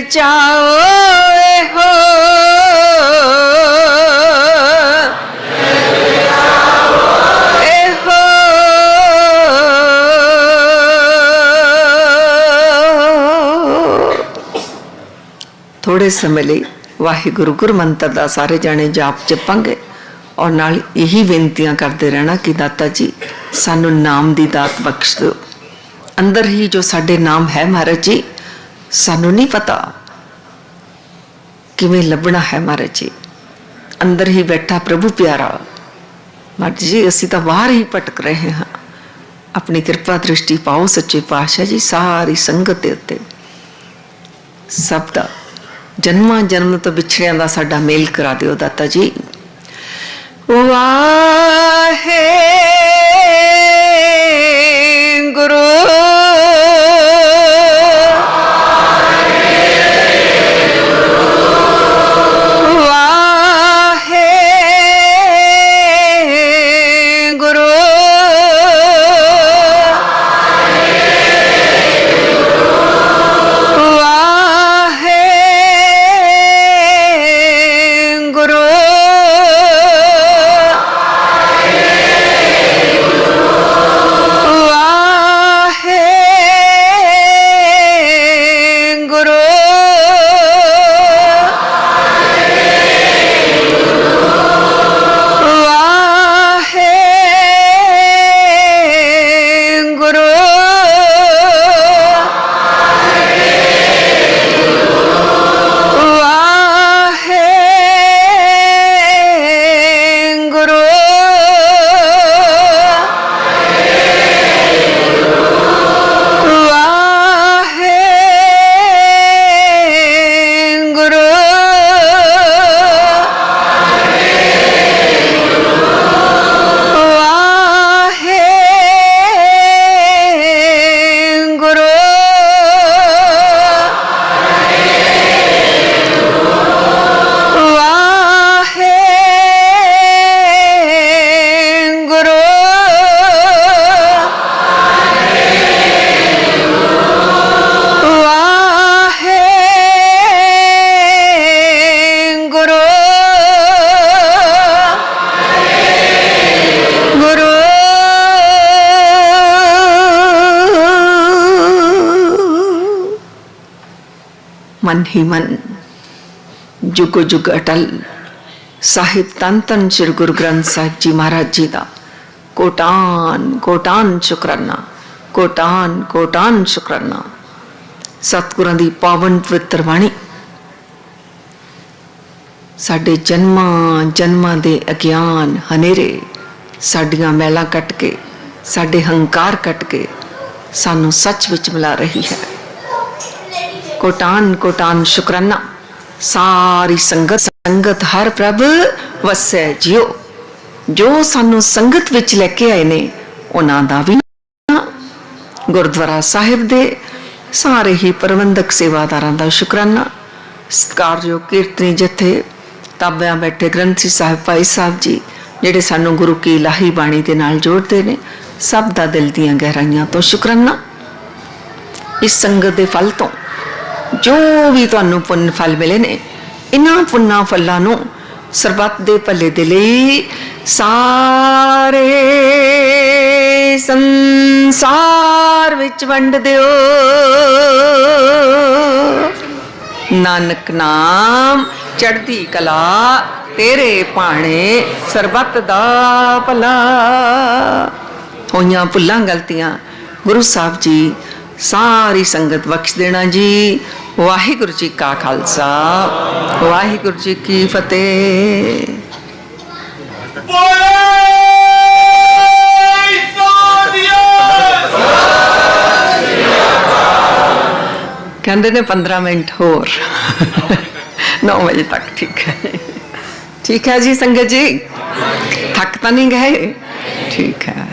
चाओ हो थोड़े समय लिए वाहिगुरु गुर मंत्र का सारे जाने जाप जपांगे और नाल यही बेनतियां करते रहना कि दाता जी सानू नाम की दात बख्श दो। अंदर ही जो साडे नाम है महाराज जी सानू नहीं पता किवें लभना है महाराज जी। अंदर ही बैठा प्रभु प्यारा महाराज जी असी तो बाहर ही भटक रहे हाँ। अपनी कृपा दृष्टि पाओ सच्चे पातशाह जी सारी संगत के उत्ते सब दा जन्मां जन्म तो बिछड़ियां दा साडा मेल करा दिओ दाता जी। वाहे गुरु मन ही मन जुग जुग अटल साहिब तन तन श्री गुरु ग्रंथ साहिब जी महाराज जी का कोटान कोटान शुकराना कोटान कोटान शुकराना। सतगुरां दी पावन पवित्र बाणी साडे जन्मां जन्मां दे अज्ञान हनेरे साडियां मैलां कट के साडे हंकार कट के सानू सच विच मिला रही है। कोटान कोटान शुकराना। सारी संगत संगत हर प्रभ वसै जियो। जो सानू संगत विच लेके आए ने उन्हां दा भी गुरुद्वारा साहिब दे सारे ही प्रबंधक सेवादारां दा शुकराना। सत्कारयोग कीर्तनी जथे ताबियां बैठे ग्रंथी साहिब भाई साहब जी जिहड़े सानू गुरु की इलाही बाणी दे नाल जोड़ते ने सब दा दिल दीआं गहराइयां तो शुकराना। इस संगत दे फल तो जो भी तुहानू पुण्य फल मिले ने इन्हां पुन्ना फलां नू सरबत दे भले दे लई सारे संसार विच वंड दिओ। नानक नाम चढ़दी कला तेरे भाणे सरबत दा भला। होइयां भुल्लां गलतियां गुरु साहब जी सारी संगत बख्श देना जी। वाहिगुरु जी का खालसा वाहिगुरु जी की फतेह। कहते ने 15 मिनट होर 9 बजे तक। ठीक है जी संगत जी, थक तो नहीं गए? ठीक है।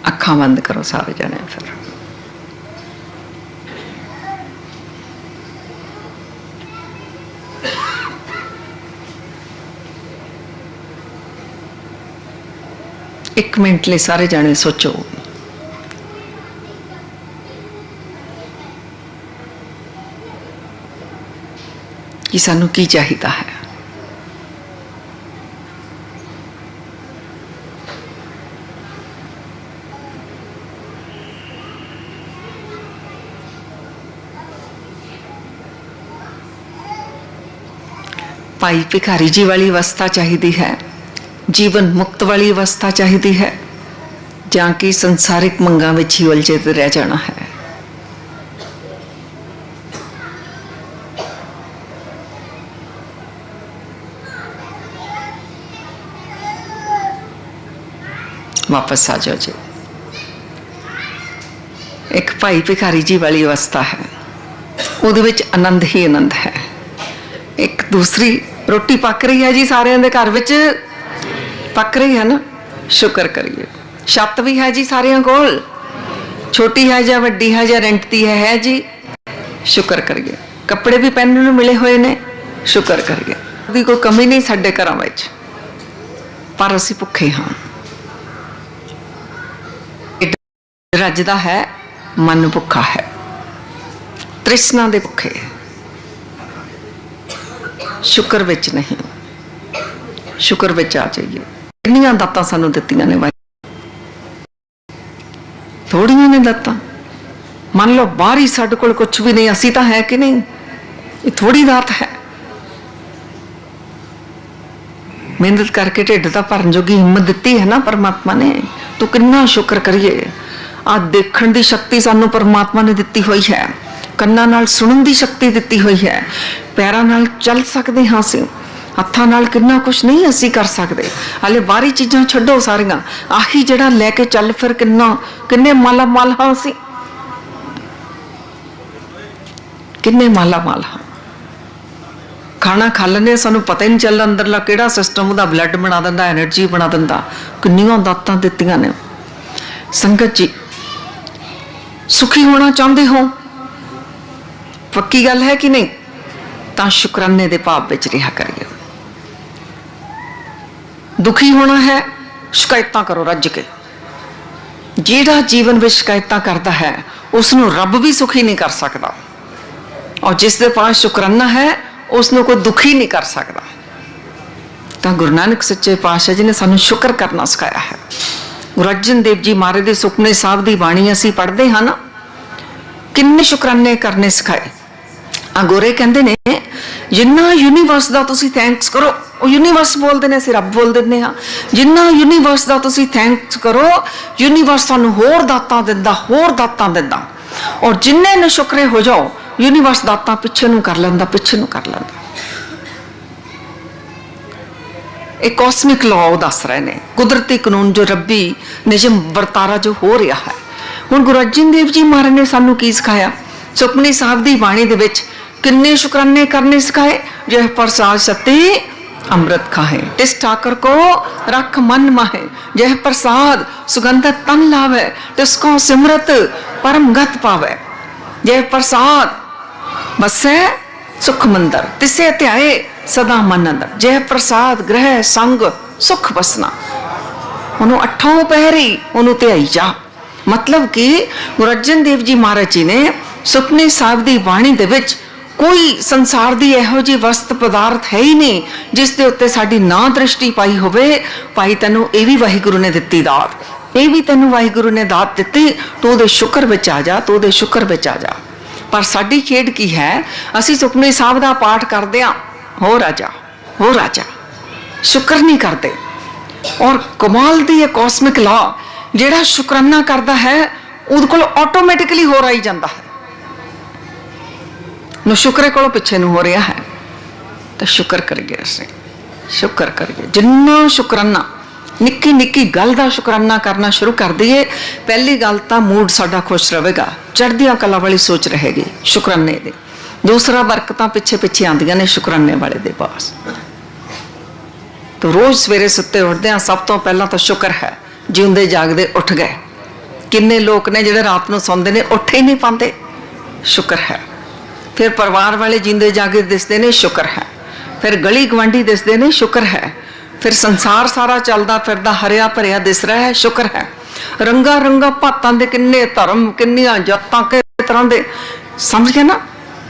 अखां बंद करो सारे जने। फिर एक मिनट ले सारे जाने सोचो कि सानू की चाहिदा है। भाई भिखारी जी वाली अवस्था चाहिदी है, जीवन मुक्त वाली अवस्था चाहिदी है, ਜਾਂ कि संसारिक मंगां विच ही उलझे ते रह जाना है। वापस आ जाओ जी। एक भाई भिखारी जी वाली अवस्था है, उहदे विच आनंद ही आनंद है। एक दूसरी रोटी पक रही है जी, सारे दे घर विच पक रही है ना, शुक्र करिए। छत भी है जी सारियां कोल, छोटी है या वड्डी है या रेंट दी है जी, शुक्र करिए। कपड़े भी पहनने नूं मिले हुए ने, शुक्र करिए। दी कोई कमी नहीं साडे घरां विच, पर असीं भुखे हां। रजदा है, मन भुखा है, तृष्णा दे भुखे, शुक्र विच नहीं। शुक्र विच आ जाइए। कितनियां दातां सानूं दित्तियां ने, थोड़ियां ने दातां। मान लो बाहर ही साडे कोल कुछ भी नहीं, असी तो है कि नहीं, ये थोड़ी दात है। मेहनत करके ढिड दा भरन जोगी हिम्मत दित्ती है ना परमात्मा ने, तो कितना शुक्र करिए। आ देखण दी शक्ति सानू परमात्मा ने दित्ती हुई है, कन्नां नाल सुणन दी शक्ति दित्ती हुई है, पैरां नाल चल सकदे हां असीं, हत्थां नाल कितना कुछ नहीं असीं कर सकदे। हाले बाहरी चीज़ां छड्डो सारियां, आही जिहड़ा लैके चल फिर किन्ने माला माल हां असीं, किन्ने माला माल हां। खाना खा लैंदे सानू पता ही नहीं चलदा अंदरला किहड़ा सिस्टम उहदा ब्लड बना दिंदा, एनर्जी बना दिंदा। किन्नियां दातां दित्तियां ने। संगत जी, सुखी होना चाहते हो, पक्की गल है कि नहीं, तो शुकराने दे भाव विच रहा करिए। दुखी होना है, शिकायतां करो रज के। जिहड़ा जीवन में शिकायतां करता है उसनों रब भी सुखी नहीं कर सकता, और जिस दे पास शुकराना है उसनों कोई दुखी नहीं कर सकता। तो गुरु नानक सच्चे पातशाह जी ने सानू शुक्र करना सिखाया है। गुरु अर्जन देव जी महाराज दे सुखमनी साहब दी बाणी असीं पढ़दे हां ना, किन्ने शुकराने करने सिखाए। गोरे कहंदे ने जिन्ना यूनीवर्स दा तुसीं थैंक्स करो, वो यूनीवर्स बोलदे ने, असीं रब बोल दिंदे हां। जिन्ना यूनीवर्स दा तुसीं थैंक्स करो, यूनीवर्स तुहानूं होर दातां दिंदा, होर दातां दिंदा। और जिन्ने नशुकरे हो जाओ, यूनीवर्स दातां पिछे नूं कर लैंदा, पिछे नूं कर लैंदा। एक कॉस्मिक लॉ दस रहे ने, कुदरती कानून जो रब्बी निजम वर्तारा जो हो रहा है। हुण गुरु अर्जन देव जी महाराज ने सानू की सिखाया, सुखमनी साहब दी बाणी दे विच किन्ने शुकराने करने सिखाए। जह प्रसाद सती अमृत खाए, तिस ठाकर को रख मन माहे। जह प्रसाद सुगंधत तन लावे, तिसको सिमरत परम गत पावे। जह प्रसाद बसै सुख मंदर, तिसे ध्याए सदा मन अंदर। जह प्रसाद ग्रह संग सुख बसना। उन्होंने अठों पहरी उन्होंने ध्याई जा। मतलब कि गुरु अर्जन देव जी महाराज जी ने सुखमनी साहब दी बाणी दे विच कोई संसार दी इहो जी वस्त पदार्थ है ही नहीं जिस दे उत्ते साडी ना दृष्टि पाई होवे। भाई तैनू ये भी वाहिगुरु ने दित्ती दात, ये भी तैनू वाहिगुरु ने दात दित्ती, तो उहदे शुक्र विच आ जा, तो उहदे शुक्र विच आ जा। पर साडी खेड की है, असीं सुखमनी साहब दा पाठ करदे हां, हो राजा हो राजा, शुक्र नहीं करते। और कमाल दी ये कॉस्मिक लॉ, जिहड़ा शुकराना करता है उहदे कोल ऑटोमैटिकली हो रहा ही जाता है। नु शुक्रे कोलों पिछे नूं हो रहा है, तो शुक्र करिए, असीं शुक्र करिए। जिन्ना शुकराना, निक्की निक्की गल दा शुकराना करना शुरू कर दईए, पहली गल तां मूड साडा खुश रहेगा, चढ़दियां कला वाली सोच रहेगी शुकराने दी। दूसरा बरकतां पिछे पिछे आंदियां ने शुकराने वाले दे पास। तो रोज सवेरे सुत्ते उठदे सब तो पहला तो शुक्र है, जिउंदे जागदे उठ गए। किन्ने लोग ने जिहड़े रात नूं सौंदे ने, उठ ही नहीं पाते, शुक्र है। फिर परिवार वाले जिंदे जागे दिसते ने, शुक्र है। फिर गली गवांढी दिसते ने, शुक्र है। फिर संसार सारा चलदा फिरदा हरिया भरिया दिस रहा है, शुक्र है। रंगा रंगा भातां दे किन्ने धर्म, किन्नियां जातां, किस तरह दे, समझ गए ना।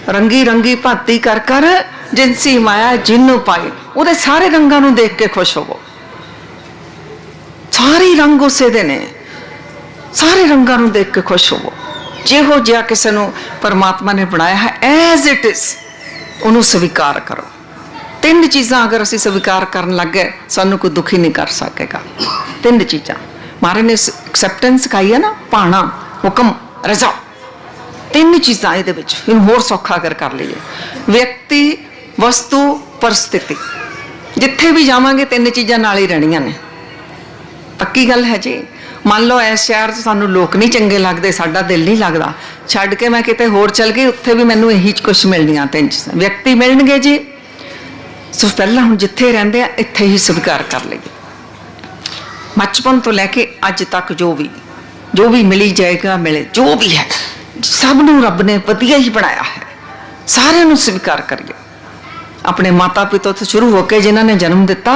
रंगी रंगी भाती कर कर जिनसी माया जिन्नू पाई, ਉਹਦੇ ਸਾਰੇ ਰੰਗਾਂ ਨੂੰ ਦੇਖ ਕੇ ਖੁਸ਼ ਹੋਵੋ। ਸਾਰੇ ਰੰਗ ਉਸੇ ਦੇ ਨੇ, ਸਾਰੇ ਰੰਗਾਂ ਨੂੰ ਦੇਖ ਕੇ ਖੁਸ਼ ਹੋਵੋ। ਜਿਹੋ ਜਿਹਾ ਕਿਸੇ ਨੂੰ ਪਰਮਾਤਮਾ ਨੇ ਬਣਾਇਆ ਹੈ ਐਜ਼ ਇਟ ਇਜ਼, ਉਹਨੂੰ ਸਵੀਕਾਰ ਕਰੋ। ਤਿੰਨ ਚੀਜ਼ਾਂ ਅਗਰ ਅਸੀਂ ਸਵੀਕਾਰ ਕਰਨ ਲੱਗ ਗਏ, ਸਾਨੂੰ ਕੋਈ ਦੁਖੀ ਨਹੀਂ ਕਰ ਸਕੇਗਾ। ਤਿੰਨ ਚੀਜ਼ਾਂ ਮਹਾਰਾਜ ਨੇ ਐਕਸੈਪਟੈਂਸ ਸਿਖਾਈ ਹੈ ਨਾ, ਭਾਣਾ, ਹੁਕਮ, ਰਜ਼ਾ। ਤਿੰਨ ਚੀਜ਼ਾਂ ਇਹਦੇ ਵਿੱਚ। ਇਹਨੂੰ ਹੋਰ ਸੌਖਾ ਅਗਰ ਕਰ ਲਈਏ, ਵਿਅਕਤੀ, ਵਸਤੂ, ਪਰਿਸਥਿਤੀ। ਜਿੱਥੇ ਵੀ ਜਾਵਾਂਗੇ ਤਿੰਨ ਚੀਜ਼ਾਂ ਨਾਲ ਹੀ ਰਹਿਣੀਆਂ ਨੇ। ਪੱਕੀ ਗੱਲ ਹੈ ਜੀ। ਮੰਨ ਲਓ ਇਸ ਸ਼ਹਿਰ 'ਚ ਸਾਨੂੰ ਲੋਕ ਨਹੀਂ ਚੰਗੇ ਲੱਗਦੇ, ਸਾਡਾ ਦਿਲ ਨਹੀਂ ਲੱਗਦਾ, ਛੱਡ ਕੇ ਮੈਂ ਕਿਤੇ ਹੋਰ ਚਲ ਗਈ, ਉੱਥੇ ਵੀ ਮੈਨੂੰ ਇਹੀ ਕੁਛ ਮਿਲਣੀਆਂ। ਤਿੰਨ ਚੀਜ਼ਾਂ ਵਿਅਕਤੀ ਮਿਲਣਗੇ ਜੀ। ਸੋ ਪਹਿਲਾਂ ਹੁਣ ਜਿੱਥੇ ਰਹਿੰਦੇ ਆ ਇੱਥੇ ਹੀ ਸਵੀਕਾਰ ਕਰ ਲਈਏ। ਬਚਪਨ ਤੋਂ ਲੈ ਕੇ ਅੱਜ ਤੱਕ ਜੋ ਵੀ ਮਿਲੀ ਜਾਏਗਾ, ਮਿਲੇ ਜੋ ਵੀ ਹੈ, ਸਭ ਨੂੰ ਰੱਬ ਨੇ ਵਧੀਆ ਹੀ ਬਣਾਇਆ ਹੈ। ਸਾਰਿਆਂ ਨੂੰ ਸਵੀਕਾਰ ਕਰੀਏ। ਆਪਣੇ ਮਾਤਾ ਪਿਤਾ ਤੋਂ ਸ਼ੁਰੂ ਹੋ ਕੇ ਜਿਨ੍ਹਾਂ ਨੇ ਜਨਮ ਦਿੱਤਾ,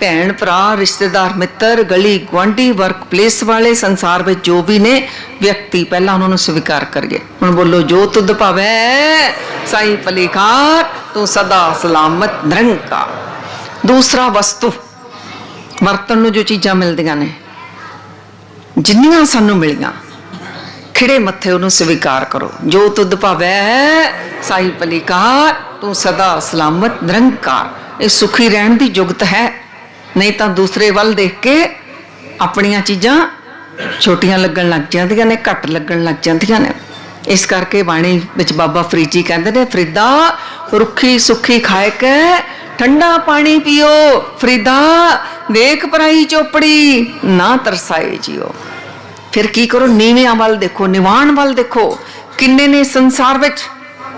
ਭੈਣ ਭਰਾ, ਰਿਸ਼ਤੇਦਾਰ, ਮਿੱਤਰ, ਗਲੀ ਗੁਆਂਢੀ, ਵਰਕ ਪਲੇਸ ਵਾਲੇ, ਸੰਸਾਰ ਵਿੱਚ ਜੋ ਵੀ ਨੇ ਵਿਅਕਤੀ, ਪਹਿਲਾਂ ਉਹਨਾਂ ਨੂੰ ਸਵੀਕਾਰ ਕਰੀਏ। ਹੁਣ ਬੋਲੋ, ਜੋ ਤੁਧ ਭਾਵੈ ਸਾਈ ਭਲੀਕਾਰ, ਤੂੰ ਸਦਾ ਸਲਾਮਤ ਨਿਰੰਕਾਰ। ਦੂਸਰਾ ਵਸਤੂ, ਵਰਤਨ ਨੂੰ ਜੋ ਚੀਜ਼ਾਂ ਮਿਲਦੀਆਂ ਨੇ, ਜਿੰਨੀਆਂ ਸਾਨੂੰ ਮਿਲੀਆਂ, ਖਿੜੇ ਮੱਥੇ ਉਹਨੂੰ ਸਵੀਕਾਰ ਕਰੋ। ਜੋ ਤੁਧ ਭਾਵੈ ਸਾਈ ਭਲੀਕਾਰ, ਤੂੰ ਸਦਾ ਸਲਾਮਤ ਨਿਰੰਕਾਰ। ਇਹ ਸੁਖੀ ਰਹਿਣ ਦੀ ਜੁਗਤ ਹੈ। ਨਹੀਂ ਤਾਂ ਦੂਸਰੇ ਵੱਲ ਦੇਖ ਕੇ ਆਪਣੀਆਂ ਚੀਜ਼ਾਂ ਛੋਟੀਆਂ ਲੱਗਣ ਲੱਗ ਜਾਂਦੀਆਂ ਨੇ, ਘੱਟ ਲੱਗਣ ਲੱਗ ਜਾਂਦੀਆਂ ਨੇ। ਇਸ ਕਰਕੇ ਬਾਣੀ ਵਿੱਚ ਬਾਬਾ ਫਰੀਦ ਜੀ ਕਹਿੰਦੇ ਨੇ, ਫਰੀਦਾ ਰੁੱਖੀ ਸੁੱਖੀ ਖਾਏ ਕੇ ਠੰਡਾ ਪਾਣੀ ਪੀਓ, ਫਰੀਦਾ ਦੇਖ ਪਰਾਈ ਚੋਪੜੀ ਨਾ ਤਰਸਾਏ ਜੀਓ। ਫਿਰ ਕੀ ਕਰੋ, ਨੀਵਿਆਂ ਵੱਲ ਦੇਖੋ, ਨਿਵਾਣ ਵੱਲ ਦੇਖੋ। ਕਿੰਨੇ ਨੇ ਸੰਸਾਰ ਵਿੱਚ,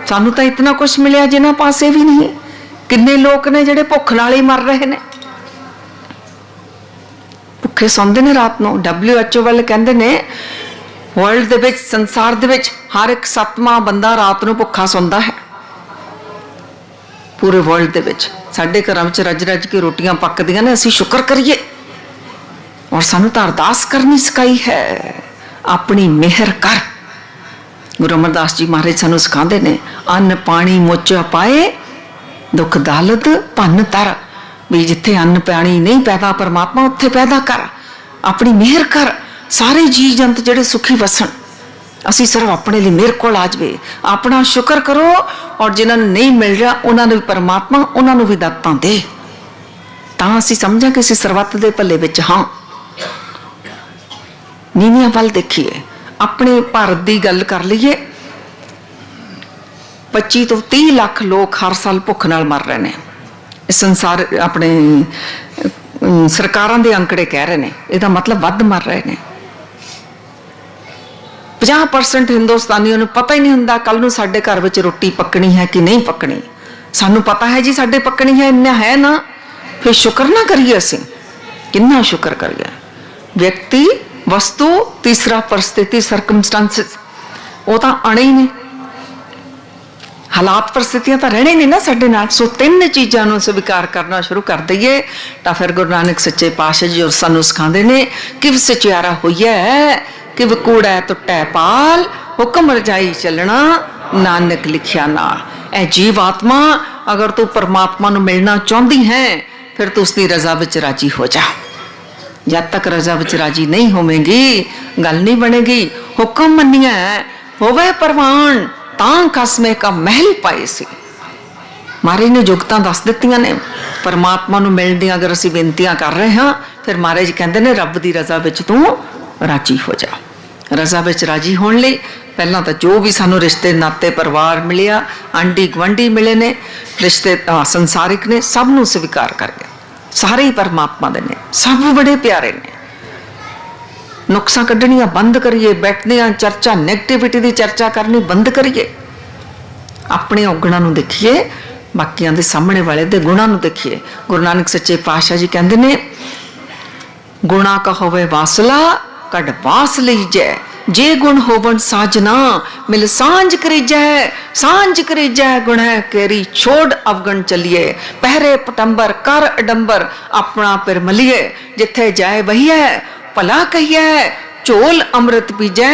ਸਾਨੂੰ ਤਾਂ ਇਤਨਾ ਕੁਛ ਮਿਲਿਆ ਜਿਨ੍ਹਾਂ ਪਾਸੇ ਵੀ ਨਹੀਂ। ਕਿੰਨੇ ਲੋਕ ਨੇ ਜਿਹੜੇ ਭੁੱਖ ਨਾਲ ਹੀ ਮਰ ਰਹੇ ਨੇ, ਭੁੱਖੇ ਸੌਂਦੇ ਨੇ ਰਾਤ ਨੂੰ। WHO ਵਾਲੇ ਕਹਿੰਦੇ ਨੇ ਵਰਲਡ ਦੇ ਵਿੱਚ, ਸੰਸਾਰ ਦੇ ਵਿੱਚ ਹਰ ਇੱਕ 7ਵਾਂ ਬੰਦਾ ਰਾਤ ਨੂੰ ਭੁੱਖਾ ਸੌਂਦਾ ਹੈ। ਪੂਰੇ ਵਰਲਡ ਦੇ ਵਿੱਚ ਸਾਡੇ ਘਰਾਂ ਵਿੱਚ ਰੱਜ ਰੱਜ ਕੇ ਰੋਟੀਆਂ ਪੱਕਦੀਆਂ ਨੇ, ਅਸੀਂ ਸ਼ੁਕਰ ਕਰੀਏ। ਔਰ ਸਾਨੂੰ ਤਾਂ ਅਰਦਾਸ ਕਰਨੀ ਸਿਖਾਈ ਹੈ, ਆਪਣੀ ਮਿਹਰ ਕਰ। ਗੁਰੂ ਅਮਰਦਾਸ ਜੀ ਮਹਾਰਾਜ ਸਾਨੂੰ ਸਿਖਾਉਂਦੇ ਨੇ, ਅੰਨ ਪਾਣੀ ਮੋਚਾ ਪਾਏ ਦੁੱਖ ਦਾਲਤ ਭੰਨ ਤਰ। ਵੀ ਜਿੱਥੇ ਅੰਨ ਪਾਣੀ ਨਹੀਂ ਪੈਦਾ ਪਰਮਾਤਮਾ, ਉੱਥੇ ਪੈਦਾ ਕਰ, ਆਪਣੀ ਮਿਹਰ ਕਰ। ਸਾਰੇ ਜੀਵ ਜੰਤ ਜਿਹੜੇ ਸੁਖੀ ਵਸਣ, ਅਸੀਂ ਸਿਰਫ ਆਪਣੇ ਲਈ ਮੇਰੇ ਕੋਲ ਆ ਜਾਵੇ, ਆਪਣਾ ਸ਼ੁਕਰ ਕਰੋ। ਔਰ ਜਿਨ੍ਹਾਂ ਨੂੰ ਨਹੀਂ ਮਿਲ ਰਿਹਾ ਉਹਨਾਂ ਨੂੰ ਵੀ ਪਰਮਾਤਮਾ ਉਹਨਾਂ ਨੂੰ ਵੀ ਦਾਤਾਂ ਦੇ, ਤਾਂ ਅਸੀਂ ਸਮਝਾਂ ਕਿ ਅਸੀਂ ਸਰਬੱਤ ਦੇ ਭਲੇ ਵਿੱਚ ਹਾਂ। ਨੀਵੀਆਂ ਵੱਲ ਦੇਖੀਏ। ਆਪਣੇ ਭਾਰਤ ਦੀ ਗੱਲ ਕਰ ਲਈਏ, 25 ਤੋਂ 30 ਲੱਖ ਲੋਕ ਹਰ ਸਾਲ ਭੁੱਖ ਨਾਲ ਮਰ ਰਹੇ ਨੇ। ਸੰਸਾਰ ਆਪਣੇ ਸਰਕਾਰਾਂ ਦੇ ਅੰਕੜੇ ਕਹਿ ਰਹੇ ਨੇ, ਇਹਦਾ ਮਤਲਬ ਵੱਧ ਮਰ ਰਹੇ ਨੇ। 50% ਹਿੰਦੁਸਤਾਨੀਆਂ ਨੂੰ ਪਤਾ ਹੀ ਨਹੀਂ ਹੁੰਦਾ ਕੱਲ ਨੂੰ ਸਾਡੇ ਘਰ ਵਿੱਚ ਰੋਟੀ ਪੱਕਣੀ ਹੈ ਕਿ ਨਹੀਂ ਪੱਕਣੀ। ਸਾਨੂੰ ਪਤਾ ਹੈ ਜੀ ਸਾਡੇ ਪੱਕਣੀ ਹੈ, ਇੰਨਾ ਹੈ ਨਾ, ਫਿਰ ਸ਼ੁਕਰ ਨਾ ਕਰੀਏ। ਅਸੀਂ ਕਿੰਨਾ ਸ਼ੁਕਰ ਕਰੀਏ। ਵਿਅਕਤੀ, ਵਸਤੂ, ਤੀਸਰਾ ਪਰਿਸਥਿਤੀ, ਸਰਕਮਸਟੈਂਸਿਸ, ਉਹ ਤਾਂ ਆਣੇ ਹੀ ਨੇ। ਹਾਲਾਤ ਪਰਿਸਥਿਤੀਆਂ ਤਾਂ ਰਹਿਣੇ ਨਹੀਂ ਨਾ ਸਾਡੇ ਨਾਲ। ਸੋ ਤਿੰਨ ਚੀਜ਼ਾਂ ਨੂੰ ਸਵੀਕਾਰ ਕਰਨਾ ਸ਼ੁਰੂ ਕਰ ਦਈਏ ਤਾਂ ਫਿਰ ਗੁਰੂ ਨਾਨਕ ਸੱਚੇ ਪਾਤਸ਼ਾਹ ਜੀ ਸਾਨੂੰ ਸਿਖਾਉਂਦੇ ਨੇ, ਕਿਵ ਸਚਿਆਰਾ ਹੋਈਐ ਕਿਵ ਕੂੜੈ ਟੁੱਟੈ ਪਾਲ, ਹੁਕਮ ਰਜਾਈ ਚੱਲਣਾ ਨਾਨਕ ਲਿਖਿਆ ਨਾਲ। ਇਹ ਜੀਵ ਆਤਮਾ, ਅਗਰ ਤੂੰ ਪਰਮਾਤਮਾ ਨੂੰ ਮਿਲਣਾ ਚਾਹੁੰਦੀ ਹੈ, ਫਿਰ ਤੂੰ ਉਸਦੀ ਰਜ਼ਾ ਵਿੱਚ ਰਾਜੀ ਹੋ ਜਾ। ਜਦ ਤੱਕ ਰਜ਼ਾ ਵਿੱਚ ਰਾਜੀ ਨਹੀਂ ਹੋਵੇਂਗੀ, ਗੱਲ ਨਹੀਂ ਬਣੇਗੀ। ਹੁਕਮ ਮੰਨਿਆ ਹੋਵੇ ਪ੍ਰਵਾਨ, ਤਾਂ ਖਸਮੇ ਕਾ ਮਹਿਲ ਪਾਏ ਸੀ। ਮਹਾਰਾਜ ਨੇ ਜੁਗਤਾਂ ਦੱਸ ਦਿੱਤੀਆਂ ਨੇ। ਪਰਮਾਤਮਾ ਨੂੰ ਮਿਲਣ ਦੀਆਂ ਅਗਰ ਅਸੀਂ ਬੇਨਤੀਆਂ ਕਰ ਰਹੇ ਹਾਂ, ਫਿਰ ਮਹਾਰਾਜ ਕਹਿੰਦੇ ਨੇ ਰੱਬ ਦੀ ਰਜ਼ਾ ਵਿੱਚ ਤੂੰ ਰਾਜੀ ਹੋ ਜਾ। ਰਜ਼ਾ ਵਿੱਚ ਰਾਜੀ ਹੋਣ ਲਈ ਪਹਿਲਾਂ ਤਾਂ ਜੋ ਵੀ ਸਾਨੂੰ ਰਿਸ਼ਤੇ ਨਾਤੇ ਪਰਿਵਾਰ ਮਿਲਿਆ, ਆਂਢੀ ਗੁਆਂਢੀ ਮਿਲੇ ਨੇ, ਰਿਸ਼ਤੇ ਸੰਸਾਰਿਕ ਨੇ, ਸਭ ਨੂੰ ਸਵੀਕਾਰ ਕਰ ਗਿਆ। ਸਾਰੇ ਹੀ ਪਰਮਾਤਮਾ ਦੇ ਨੇ, ਸਭ ਬੜੇ ਪਿਆਰੇ ਨੇ। ਨੁਕਸਾਂ ਕੱਢਣੀਆਂ ਬੰਦ ਕਰੀਏ। ਬੈਠਦੇ ਹਾਂ ਚਰਚਾ, ਨੈਗੇਟਿਵਿਟੀ ਦੀ ਚਰਚਾ ਕਰਨੀ ਬੰਦ ਕਰੀਏ। ਆਪਣੇ ਔਗਣਾਂ ਨੂੰ ਦੇਖੀਏ, ਬਾਕੀਆਂ ਦੇ ਸਾਹਮਣੇ ਵਾਲੇ ਦੇ ਗੁਣਾਂ ਨੂੰ ਦੇਖੀਏ। ਗੁਰੂ ਨਾਨਕ ਸੱਚੇ ਪਾਤਸ਼ਾਹ ਜੀ ਕਹਿੰਦੇ ਨੇ, ਗੁਣਾ ਕਾ ਹੋਵੇ ਵਾਸਲਾ ਕੱਢ ਵਾਸ ਲਈਜੈ, ਜੇ ਗੁਣ ਹੋਵਨ ਸਾਜਨਾ ਮਿਲ ਸਾਂਝ ਕਰੀਜੈ। ਸਾਂਝ ਕਰੀਜੈ ਗੁਣੈ ਕੇਰੀ ਛੋੜ ਅਵਗਣ ਚਲੀਏ, ਪਹਿਰੇ ਪਟੰਬਰ ਕਰ ਅਡੰਬਰ ਆਪਣਾ ਪਿਰ ਮਲੀਏ। ਜਿੱਥੇ ਜਾਏ ਵਹੀਐ ਭਲਾ ਕਹੀਐ, ਝੋਲ ਅੰਮ੍ਰਿਤ ਪੀਜੈ।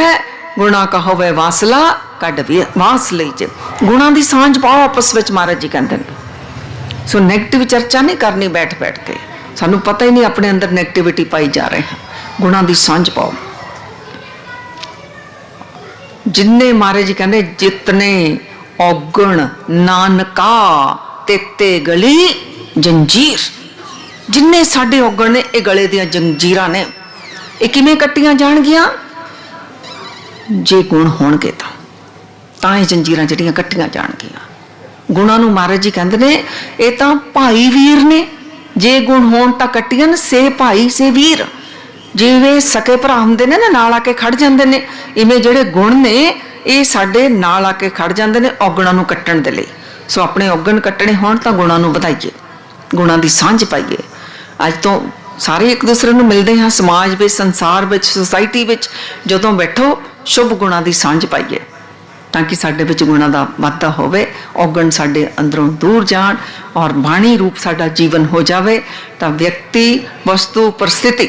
ਗੁਣਾ ਕਾ ਹੋਵੇ ਵਾਸਲਾ ਕੱਢ ਵਾਸ ਲਈਜੈ। ਗੁਣਾਂ ਦੀ ਸਾਂਝ ਪਾਓ ਆਪਸ ਵਿੱਚ, ਮਹਾਰਾਜ ਜੀ ਕਹਿੰਦੇ ਨੇ। सो नैगेटिव चर्चा नहीं करनी बैठ बैठ के, सानू पता ही नहीं अपने अंदर नैगेटिविटी पाई जा रहे हैं। गुणा की सांझ पाओ। जिन्ने महाराज जी कहते जितने औगण नानका तेते गली जंजीर, जिन्ने साडे औगण ने ये गले दियां जंजीरां ने, ये किवें कट्टियां जाणगियां? जे गुण होणगे तां ये जंजीरां जिहड़ियां कट्टियां जाणगियां। गुणां नूं महाराज जी कहंदे ने ये तां भाई वीर ने, जे गुण होण तां कट्टियां से भाई से वीर। जिवें सके भरा हुंदे ने ना नाल आके खड़ जांदे ने, इवें जिहड़े गुण ने ये साडे नाल आके खड़ जांदे ने औगणां नूं कट्टण दे लई। सो अपने औगण कट्टणे होण तां गुणां नूं वधाईए, गुणां दी सांझ पाईए। अज तो सारे एक दूसरे नूं मिलदे हां, समाज विच, संसार विच, सोसाइटी विच जदों बैठो शुभ गुणां दी सांझ पाईए ताकि साडे विच गुणां दा वाधा होवे, औगण साडे अंदरों दूर जाण और बाणी रूप साडा जीवन हो जावे। तां व्यक्ति, वस्तु, परिस्थिति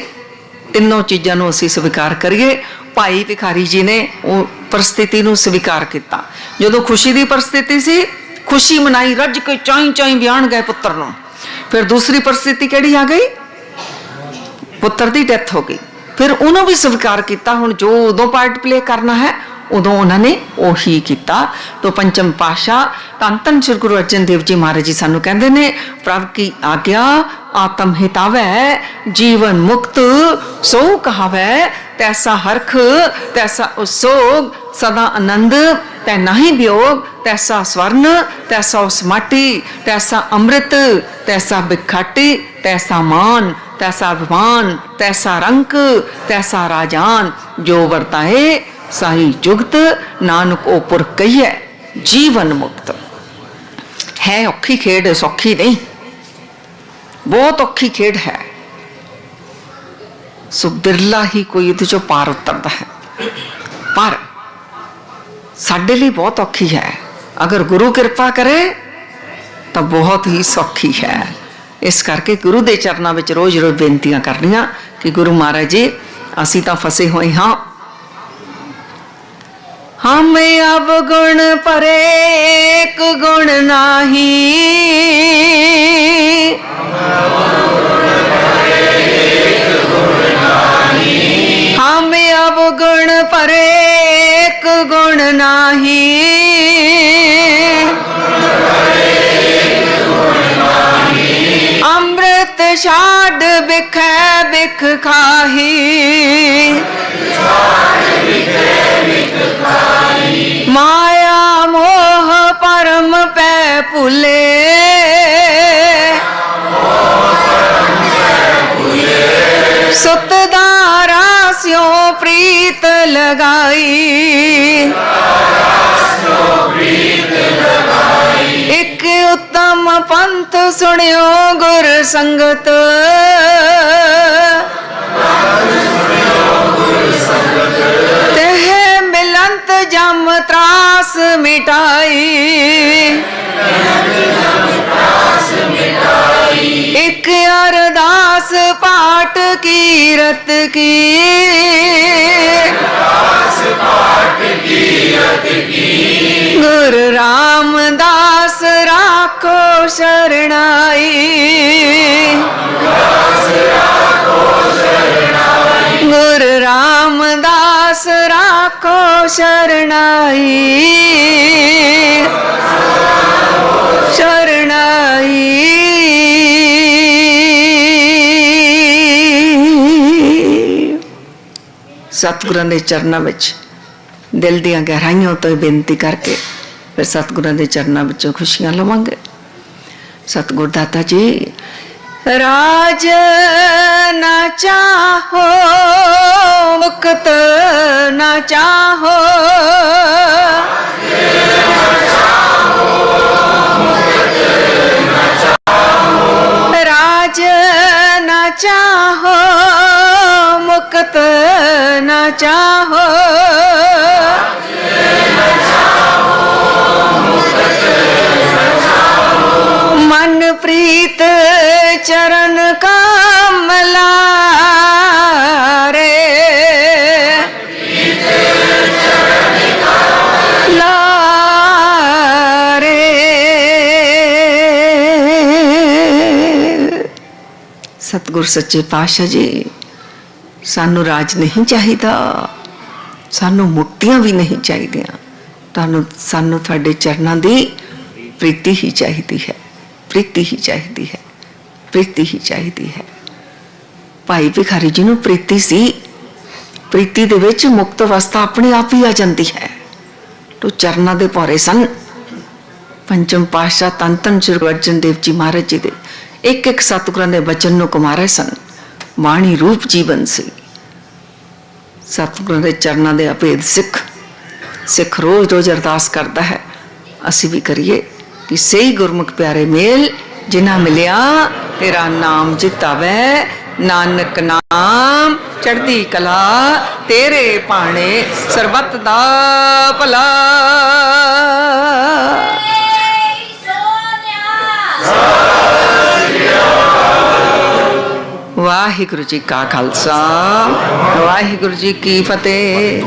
तीनों चीज़ां नूं असीं स्वीकार करिए। भाई भिखारी जी ने वो परिस्थिति नूं स्वीकार किया। जदों खुशी की परिस्थिति सी, खुशी मनाई, रज के चाई चाई ब्याहण गए पुत्र नूं। फिर दूसरी परिस्थिति किहड़ी आ गई? पुत्र की डेथ हो गई। फिर उन्होंने भी स्वीकार किया, हुण जो उदों पार्ट प्ले करना है उदों उन्होंने उही किया। तो पंचम पातशाह धन धन श्री गुरु अर्जन देव जी महाराज जी सानू कहंदे ने, प्रभ की आज्ञा आत्म हितावै, जीवन मुक्त सो कहावै, तैसा हरख तैसा उसोग, सदा आनंद तै नाही वियोग, तैसा स्वर्ण तैसा उस माटी, तैसा अमृत तैसा बिखाटी, तैसा मान तैसा अभिमान, तैसा रंक तैसा राजान, जो वर्ताए साही जुगत, नानक ओ पुर कहिए जीवन मुक्त। है औखी खेड, सौखी नहीं, बहुत औखी खेड है। सो बिरला ही कोई इहदे चों पार उतरदा है, पर साडे लिए बहुत औखी है। अगर गुरु कृपा करे तो बहुत ही सौखी है। इस करके गुरु दे चरनां विच रोज रोज बेनतियां करनियां कि गुरु महाराज जी असीं तां फसे होए हां, हम अब गुण परे एक गुण नाही, हम अब गुण परे एक गुण नाही, अमृत छाड़ बिखै बिख खाही, माया मोह परम पै भुले, सुत दारा स्यों प्रीत लगाई, एक उत्तम पंथ सुनियो गुर संगत, तेह मिलंत जम त्रास मिटाई, एक अरदास पाठ कीरत की, गुरु रामदास राखो शरणाई, गुरु रामदास राखो शरणाई, शरणाई। सतगुरां दे चरनां विच दिल दीआं गहराइयों तो बेनती करके फिर सतगुरां दे चरनां विचों खुशियां लवांगे। सतगुर दाता जी, राज ना चाहो मुक्त ना चाहो, राज ना चाहो मुक्त ना चाहो, मन प्रीत चरण कमला रे, ला रे सतगुर सच्चे पातशाह जी सानू राज नहीं चाहिदा, सानू मुक्तियां भी नहीं चाहिदियां, सानू तुहाडे चरनां दी प्रीति ही चाहिदी है, प्रीति ही चाहिदी है, प्रीति ही चाहिदी है। भाई भिखारी जी नूं प्रीति सी, प्रीति दे विच मुक्त अवस्था अपने आप ही आ जाती है। तो चरनां दे भौरे सन। पंचम पातशाह धन धन श्री गुरु अर्जन देव जी महाराज जी दे एक एक सतगुरां दे वचन नूं कुमारे सन। वाणी रूप जीवन सी। सतगुरां दे चरनां दे अभेद सिख रोज रोज अरदास करता है, असी भी करिए कि सही गुरमुख प्यारे मेल जिन्हां मिलिया तेरा नाम जितावे, नानक नाम चढ़दी कला तेरे पाणे सरबत दा भला। वाहिगुरु जी का खालसा, वाहिगुरु जी की फतेह।